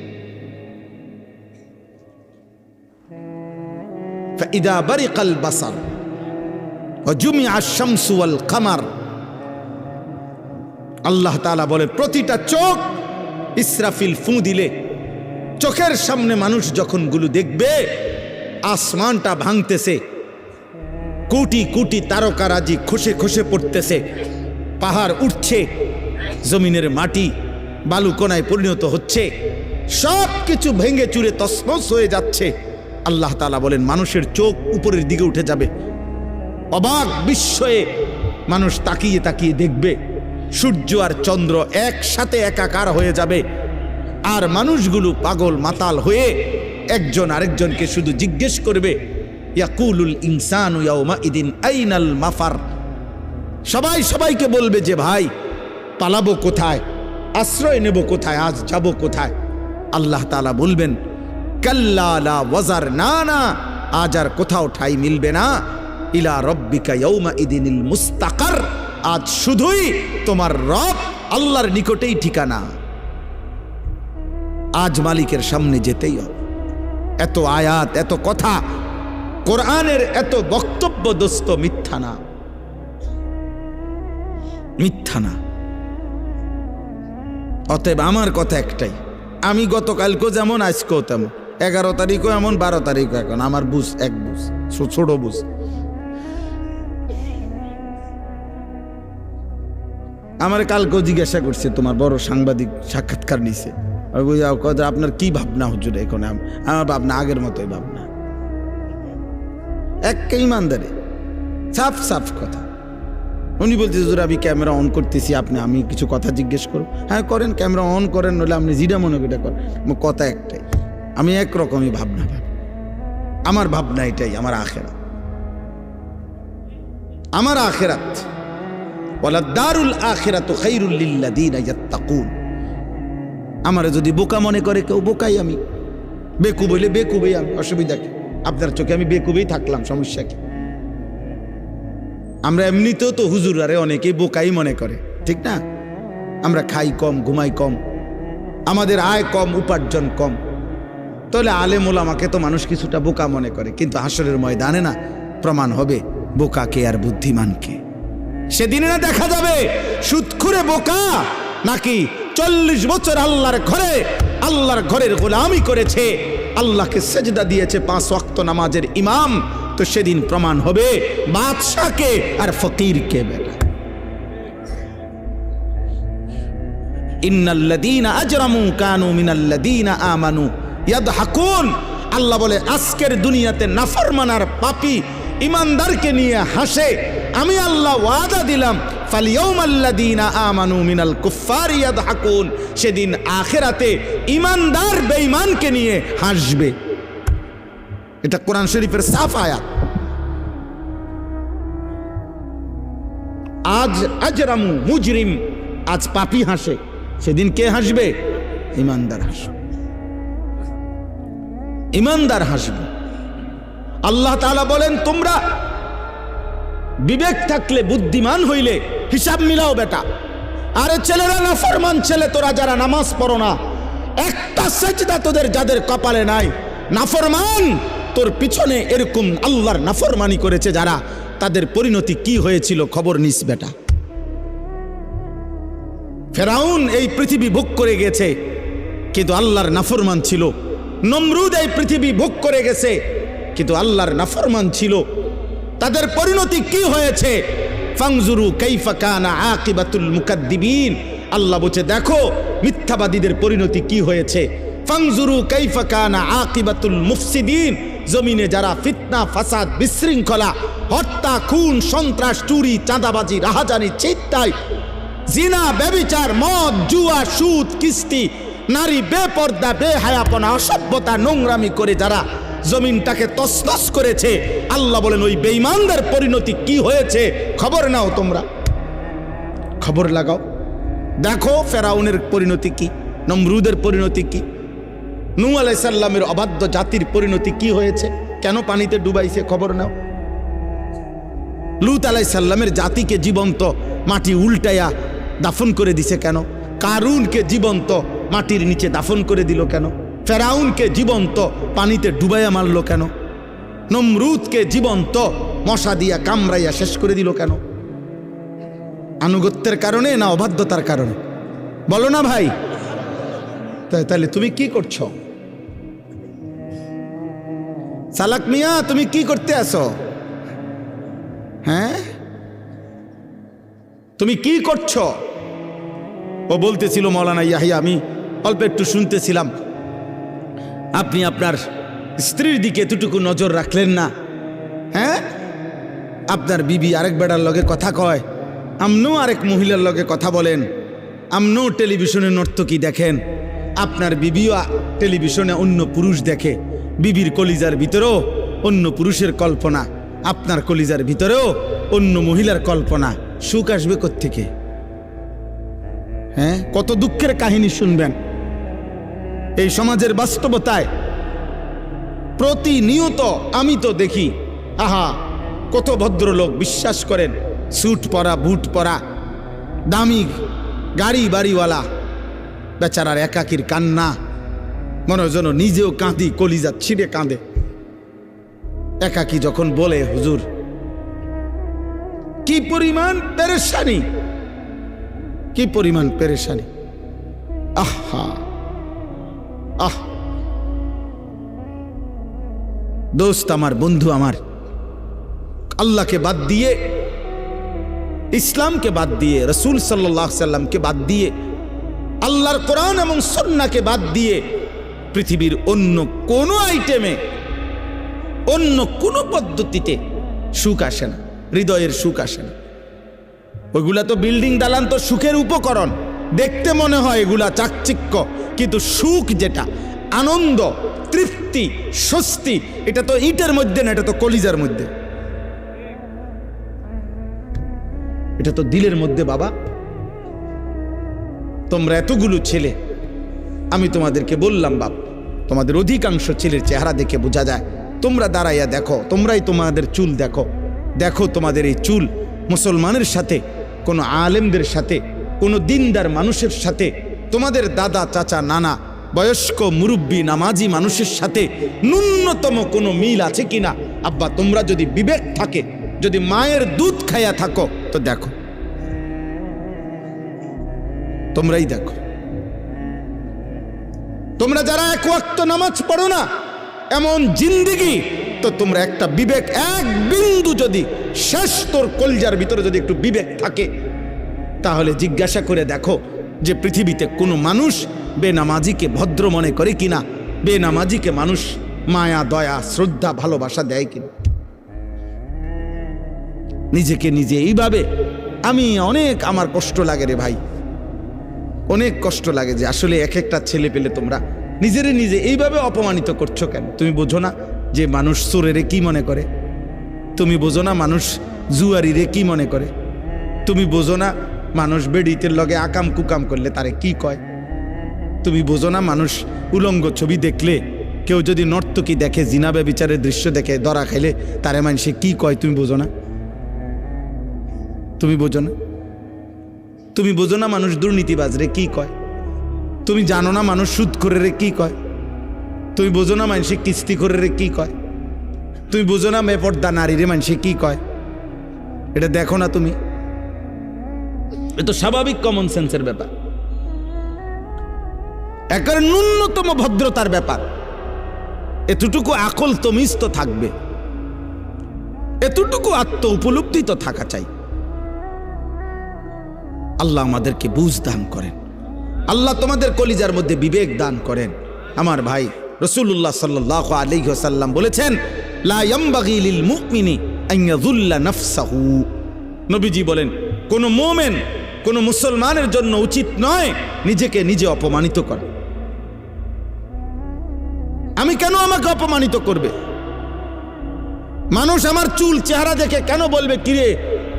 ফাইদা বারিকাল বাসার ওয়া জুমিআ আশ-শামসু ওয়াল কামার। আল্লাহ তাআলা বলে, প্রতিটা চোখ ইসরাফিল ফু দিলে, চোখের সামনে মানুষ যখন গুলো দেখবে, আসমানটা ভাঙতেছে, কোটি কোটি তারকারাজি খসে খসে পড়তেছে, পাহাড় উঠছে, জমিনের মাটি বালুকণায় পরিণত হচ্ছে, সব কিছু ভেঙে চুরে তছনছ হয়ে যাচ্ছে। আল্লাহ তাআলা বলেন, মানুষের চোখ উপরের দিকে উঠে যাবে, অবাক বিস্ময়ে মানুষ তাকিয়ে তাকিয়ে দেখবে, সূর্য আর চন্দ্র একসাথে একাকার হয়ে যাবে, আর মানুষগুলো পাগল মাতাল হয়ে একজন আরেকজনকে শুধু জিজ্ঞেস করবে, ইয়াকুলুল ইনসানু ইয়াউমাইদিন আইনাল মাফার। সবাই সবাইকে বলবে যে, ভাই পালাবো কোথায়, আশ্রয় নেব কোথায়, আজ যাব কোথায়? আল্লাহ তাআলা বলবেন, কাল্লা লা ওয়াজার, না না, আজ আর কোথাও ঠাই মিলবে না, ইলা রব্বিকা ইয়াউমাইদিনিল মুস্তাকার, আজ শুধুই তোমার রব আল্লাহর নিকটেই ঠিকানা, আজ মালিকের সামনে যেতেই হবে। এত আয়াত, এত কথা, কোরআনের এত বক্তব্য দোস্ত মিথ্যা না, মিথ্যা না। অতএব আমার কথা একটাই, আমি গতকালকেও যেমন আজকেও তেমন, 11 তারিখও এমন, 12 তারিখও এখন, আমার বুঝ এক বুঝ, ছোট বুঝ। আমার কালকেও জিজ্ঞাসা করছে, তোমার বড় সাংবাদিক সাক্ষাৎকার নিছে, আপনার কি ভাবনা হুজুর? এখন আমার ভাবনা আগের মতোই ভাবনা, একটা ইমানদারে সাফ সাফ কথা। উনি বলছে হুজুর আমি ক্যামেরা অন করতেছি, আমি কিছু কথা জিজ্ঞেস করব। হ্যাঁ করেন, ক্যামেরা অন করেন, নইলে আপনি যেটা মনে করেন করেন। কথা একটাই, আমি একরকমই ভাবনা ভাবি। আমার ভাবনা এটাই, আমার আখেরাত, আমার আখেরাত। ওয়ালা দারুল আখিরাতু খায়রুল লিল্লাযিনা ইয়াত্তাকুন। আমারে যদি বোকা মনে করে কেউ, বোকাই আমি, বেকুব হইলে বেকুবই আমি, অসুবিধা কি? আপনার চোখে আমি বেকুবেই থাকলাম, সমস্যা কি? আমরা এমনিতেও তো হুজুরারে অনেকেই বোকাই মনে করে, ঠিক না? আমরা খাই কম, ঘুমাই কম, আমাদের আয় কম, উপার্জন কম, তাহলে আলেম ওলামাকে তো মানুষ কিছুটা বোকা মনে করে। কিন্তু হাসরের ময়দানে না প্রমাণ হবে বোকাকে আর বুদ্ধিমানকে। সেদিনে না দেখা যাবে সুদখুরে বোকা নাকি 40 বছর আল্লাহর ঘরের গোলামি করেছে, আল্লাহকে সেজদা দিয়েছে, 5 ওয়াক্ত নামাজের ইমাম। তো সেদিন প্রমাণ হবে বাদশাকে আর ফকিরকে। বেটা ইন্নাল্লাযীনা আজরামু কানু মিনাল্লাযীনা আমানু ইয়াদহাকুন। আল্লাহ বলে আজকের দুনিয়াতে নাফরমানার পাপী ইমানদারকে নিয়ে হাসে। আমি আল্লাহ ওয়াদা দিলাম ফালিয়াউমাল্লাযীনা আমানু মিনাল কুফফারি ইয়াদহাকুন। সেদিন আখিরাতে ইমানদার বেঈমানকে নিয়ে হাসবে। এটা কোরআন শরীফের সাফ আয়াত। আজ আজরামু মুজরিম, আজ পাপী হাসে, সেদিন কে হাসবে? ইমানদার হাসবে, ইমানদার হাসবে। আল্লাহ তাআলা বলেন তোমরা বিবেক থাকলে, বুদ্ধিমান হইলে হিসাব মিলাও বেটা। আরে ছেলেরা নাফরমান ছেলে, তোরা যারা নামাজ পড়ো না, একটা সেজদা তোদের যাদের কপালে নাই, নাফরমান তোর পিছনে এরকম আল্লাহর নাফরমানি করেছে যারা, তাদের পরিণতি কি হয়েছিল খবর নিস বেটা। ফেরাউন এই পৃথিবী ভোগ করে গেছে কিন্তু আল্লাহর নাফরমান ছিল। নমরুদ এই পৃথিবী ভোগ করে গেছে কিন্তু আল্লাহর নাফরমান ছিল। তাদের পরিণতি কি হয়েছে? ফাংজুরু কাইফা কানা আকিবাতুল মুকাদ্দিবিন। আল্লাহ বলছে দেখো মিথ্যাবাদীদের পরিণতি কি হয়েছে। ফাংজুরু কাইফা কানা আকিবাতুল মুফসিদিন। জমিনে যারা ফিতনা, ফাসাদ, বিশৃঙ্খলা, হত্যা, খুন, সন্ত্রাস, চুরি, চাঁদাবাজি, রাহাজানি, চিন্তায়, জিনা, ব্যভিচার, মদ, জুয়া, সুদ, কিস্তি, নারী বেপর্দা, বেহায়াপনা, অসভ্যতা, নোংরামি করে যারা জমিনটাকে তছনছ করেছে, আল্লাহ বলেন ওই বেঈমানদের পরিণতি কি হয়েছে খবর নাও, তোমরা খবর লাগাও। দেখো ফেরাউনের পরিণতি কি, নমরুদের পরিণতি কি, নূহ আলাইহিস সালামের অবাধ্য জাতির পরিণতি কি হয়েছে, কেন পানিতে ডুবাইছে খবর নাও। লূত আলাইহিস সালামের জাতিকে জীবন্ত মাটি উল্টায়া দাফন করে দিছে কেন? কারুনকে জীবন্ত মাটির নিচে দাফন করে দিল কেন? ফেরাউনকে জীবন্ত পানিতে ডুবাইয়া মারল কেন? নমরুদকে জীবন্ত মশা দিয়া কামড়াইয়া শেষ করে দিল কেন? আনুগত্যের কারণে না অবাধ্যতার কারণে? বলো না ভাই। তাহলে তুমি কি করছো? সালাক মিয়া তুমি কি করতে আসো? হ্যাঁ তুমি কি করছো? ও বলতেছিল মৌলানা ইয়াহিয়া, আমি অল্প একটু শুনতেছিলাম, আপনি আপনার স্ত্রীর দিকে এতটুকু নজর রাখলেন না। হ্যাঁ আপনার বিবি আরেক বেড়ার লগে কথা কয়, আমনও আরেক মহিলার লগে কথা বলেন, আমনও টেলিভিশনে নর্তকী দেখেন, আপনার বিবিও টেলিভিশনে অন্য পুরুষ দেখে, বিবির কলিজার ভিতরেও অন্য পুরুষের কল্পনা, আপনার কলিজার ভিতরেও অন্য মহিলার কল্পনা। সুখ আসবে কোত্থেকে? হ্যাঁ কত দুঃখের কাহিনী শুনবেন এই সমাজের বাস্তবতায়। প্রতিনিয়ত আমি তো দেখি, আহা কত ভদ্রলোক বিশ্বাস করেন, স্যুট পরা, বুট পরা, দামি গাড়ি বাড়িওয়ালা, বেচারার একাকির কান্না, মনে যেন নিজেও কাঁদি, কলিজা ছিঁড়ে কাঁদে একাকি যখন বলে হুজুর কি পরিমাণ পেরেশানি, কি পরিমাণ পেরেশানি। আহা আহ দোস্ত আমার, বন্ধু আমার, আল্লাহকে বাদ দিয়ে ইসলামকে বাদ দিয়ে, রসুল সাল্লাল্লাহু আলাইহি সাল্লামকে বাদ দিয়ে, আল্লাহর কোরআন এবং সুন্নাহকে বাদ দিয়ে পৃথিবীর অন্য কোনো আইটেমে, অন্য কোনো পদ্ধতিতে সুখ আসে না, হৃদয়ের সুখ আসে না। ওইগুলা তো বিল্ডিং দালান, তো সুখের উপকরণ, দেখতে মনে হয় এগুলা চাকচিক্য, কিন্তু সুখ যেটা, আনন্দ, তৃপ্তি, স্বস্তি, এটা তো ইটের মধ্যে না, এটা তো কলিজার মধ্যে, এটা তো দিলের মধ্যে। বাবা, তোমরা এতগুলো ছেলে, আমি তোমাদেরকে বললাম বাপ, তোমাদের অধিকাংশ ছেলের চেহারা দেখে বোঝা যায়। তোমরা দাঁড়াইয়া দেখো, তোমরাই তোমাদের চুল দেখো, দেখো তোমাদের এই চুল মুসলমানের সাথে, কোনো আলেমদের সাথে, কোনো দিনদার মানুষের সাথে, তোমাদের দাদা চাচা নানা বয়স্ক মুরব্বী নামাজি মানুষের সাথে ন্যূনতম কোনো মিল আছে কিনা? আব্বা, তোমরা যদি বিবেক থাকে, যদি মায়ের দুধ খাইয়া থাকো, তো দেখো, তোমরাই দেখো। তোমরা যারা এক ওয়াক্ত নামাজ পড়ো না, এমন জিন্দেগি, তো তোমরা একটা বিবেক, এক বিন্দু যদি শেষ তোর কলজার ভিতরে যদি একটু বিবেক থাকে, তাহলে জিজ্ঞাসা করে দেখো যে পৃথিবীতে কোনো মানুষ বেনামাজিকে ভদ্র মনে করে কিনা, বেনামাজিকে মানুষ মায়া দয়া শ্রদ্ধা ভালোবাসা দেয় কিনা। নিজেকে নিজে এইভাবে, আমি অনেক, আমার কষ্ট লাগে রে ভাই, অনেক কষ্ট লাগে যে আসলে এক একটা ছেলে পেলে তোমরা নিজেরে নিজে এইভাবে অপমানিত করছো কেন? তুমি বোঝো না যে মানুষ চোরেরে কি মনে করে? তুমি বোঝো না মানুষ জুয়ারিরে কি মনে করে? তুমি বোঝো না মানুষ বেডিতের লগে আকাম কুকাম করলে তারে কি কয়? তুমি বোঝো না মানুষ উলঙ্গ ছবি দেখলে, কেউ যদি নর্তকী দেখে, জিনা ব্যভিচারের দৃশ্য দেখে ধরা খাইলে তারে মানুষে কি কয়? তুমি বোঝো না? তুমি বোঝো না? তুমি বোঝো না মানুষ দুর্নীতিবাজরে কি কয়? তুমি জানো না মানুষ সুদখোরেরে কি কয়? তুমি বোঝো না মানুষে কিস্তিখোরেরে কি কয়? তুমি বোঝো না বেপর্দা নারীরে মানুষে কি কয়? এটা দেখো না তুমি? এ তো স্বাভাবিক কমন সেন্সের ব্যাপার, একেবারে ন্যূনতম ভদ্রতার ব্যাপার। এতটুকু আকল তমিজ তো থাকবে, এতটুকু আত্ম উপলব্ধি তো থাকা চাই। আল্লাহ আমাদেরকে বুঝ দান করেন, আল্লাহ তোমাদের কলিজার মধ্যে বিবেক দান করেন। আমার ভাই, রাসূলুল্লাহ সাল্লাল্লাহু আলাইহি ওয়াসাল্লাম বলেছেন, লা ইয়ামবাগি লিল মুমিনি আন ইয়াযুল্লা নাফসাহু। নবীজি বলেন, কোন মুমিন, কোন মুসলমানের জন্য উচিত নয় নিজেকে নিজে অপমানিত করা। আমি কেন আমাকে অপমানিত করবে? মানুষ আমার চুল চেহারা দেখে কেন বলবে, কিরে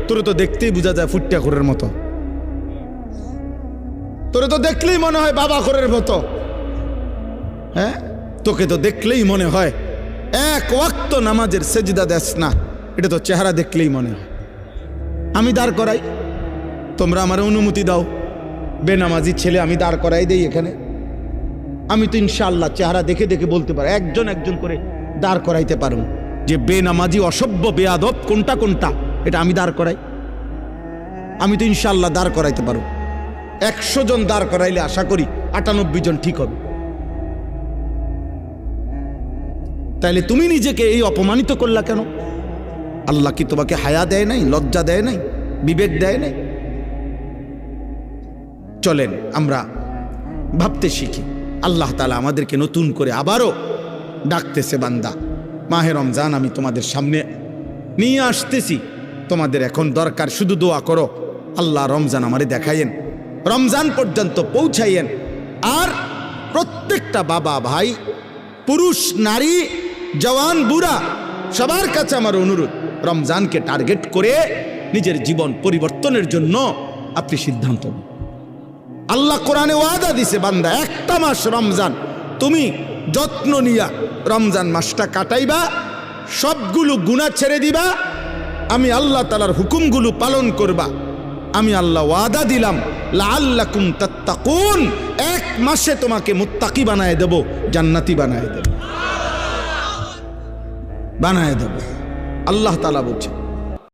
তোরে তো দেখতেই বোঝা যায় ফুট্টাখোরের মতো, তোরে তো দেখলেই মনে হয় বাবা খোরের মতো, হ্যাঁ তোকে তো দেখলেই মনে হয় এক ওয়াক্ত নামাজের সেজদা দেস না, এটা তো চেহারা দেখলেই মনে হয়। আমি দাঁড় করাই, তোমরা আমার অনুমতি দাও, বেনামাজি ছেলে আমি দাঁড় করাই দেই এখানে। আমি তো ইনশাআল্লাহ চেহারা দেখে দেখে বলতে পারো, একজন একজন করে দাঁড় করাইতে পারো যে বেনামাজি অসভ্য বেয়াদব কোনটা কোনটা, এটা আমি দাঁড় করাই। আমি তো ইনশাআল্লাহ দাঁড় করাইতে পারো। 100 জন দাঁড় করাইলে আশা করি 98 জন ঠিক হবে। তাইলে তুমি নিজেকে এই অপমানিত করলা কেন? আল্লাহ কি তোমাকে হায়া দেয় নাই, লজ্জা দেয় নাই, বিবেক দেয় নাই? চলেন আমরা ভাবতে শিখি। আল্লাহ তাআলা আমাদেরকে নতুন করে আবারও ডাকতেছে, বান্দা মাহে রমজান আমি তোমাদের সামনে নিয়ে আসতেছি, তোমাদের এখন দরকার শুধু দোয়া করো, আল্লাহ রমজান আমারে দেখাইয়েন, রমজান পর্যন্ত পৌঁছাইয়েন। আর প্রত্যেকটা বাবা ভাই, পুরুষ নারী, জওয়ান বুড়া, সবার কাছে আমার অনুরোধ, রমজানকে টার্গেট করে নিজের জীবন পরিবর্তনের জন্য আপনি সিদ্ধান্ত নিন। আল্লাহ কোরআনে ওয়াদা দিছে, বান্দা একটা মাস রমজান তুমি যত্ন নিয়া রমজান মাসটা কাটাইবা, সবগুলো গুনাহ ছেড়ে দিবা, আমি আল্লাহ তাআলার হুকুমগুলো পালন করবা। আমি আল্লাহ ওয়াদা দিলাম, লাআল্লাকুম তাত্তাকুন, এক মাসে তোমাকে মুত্তাকি বানায় দেব, জান্নাতি বানায় দেব, বানায় দেব। আল্লাহ তাআলা বলছেন।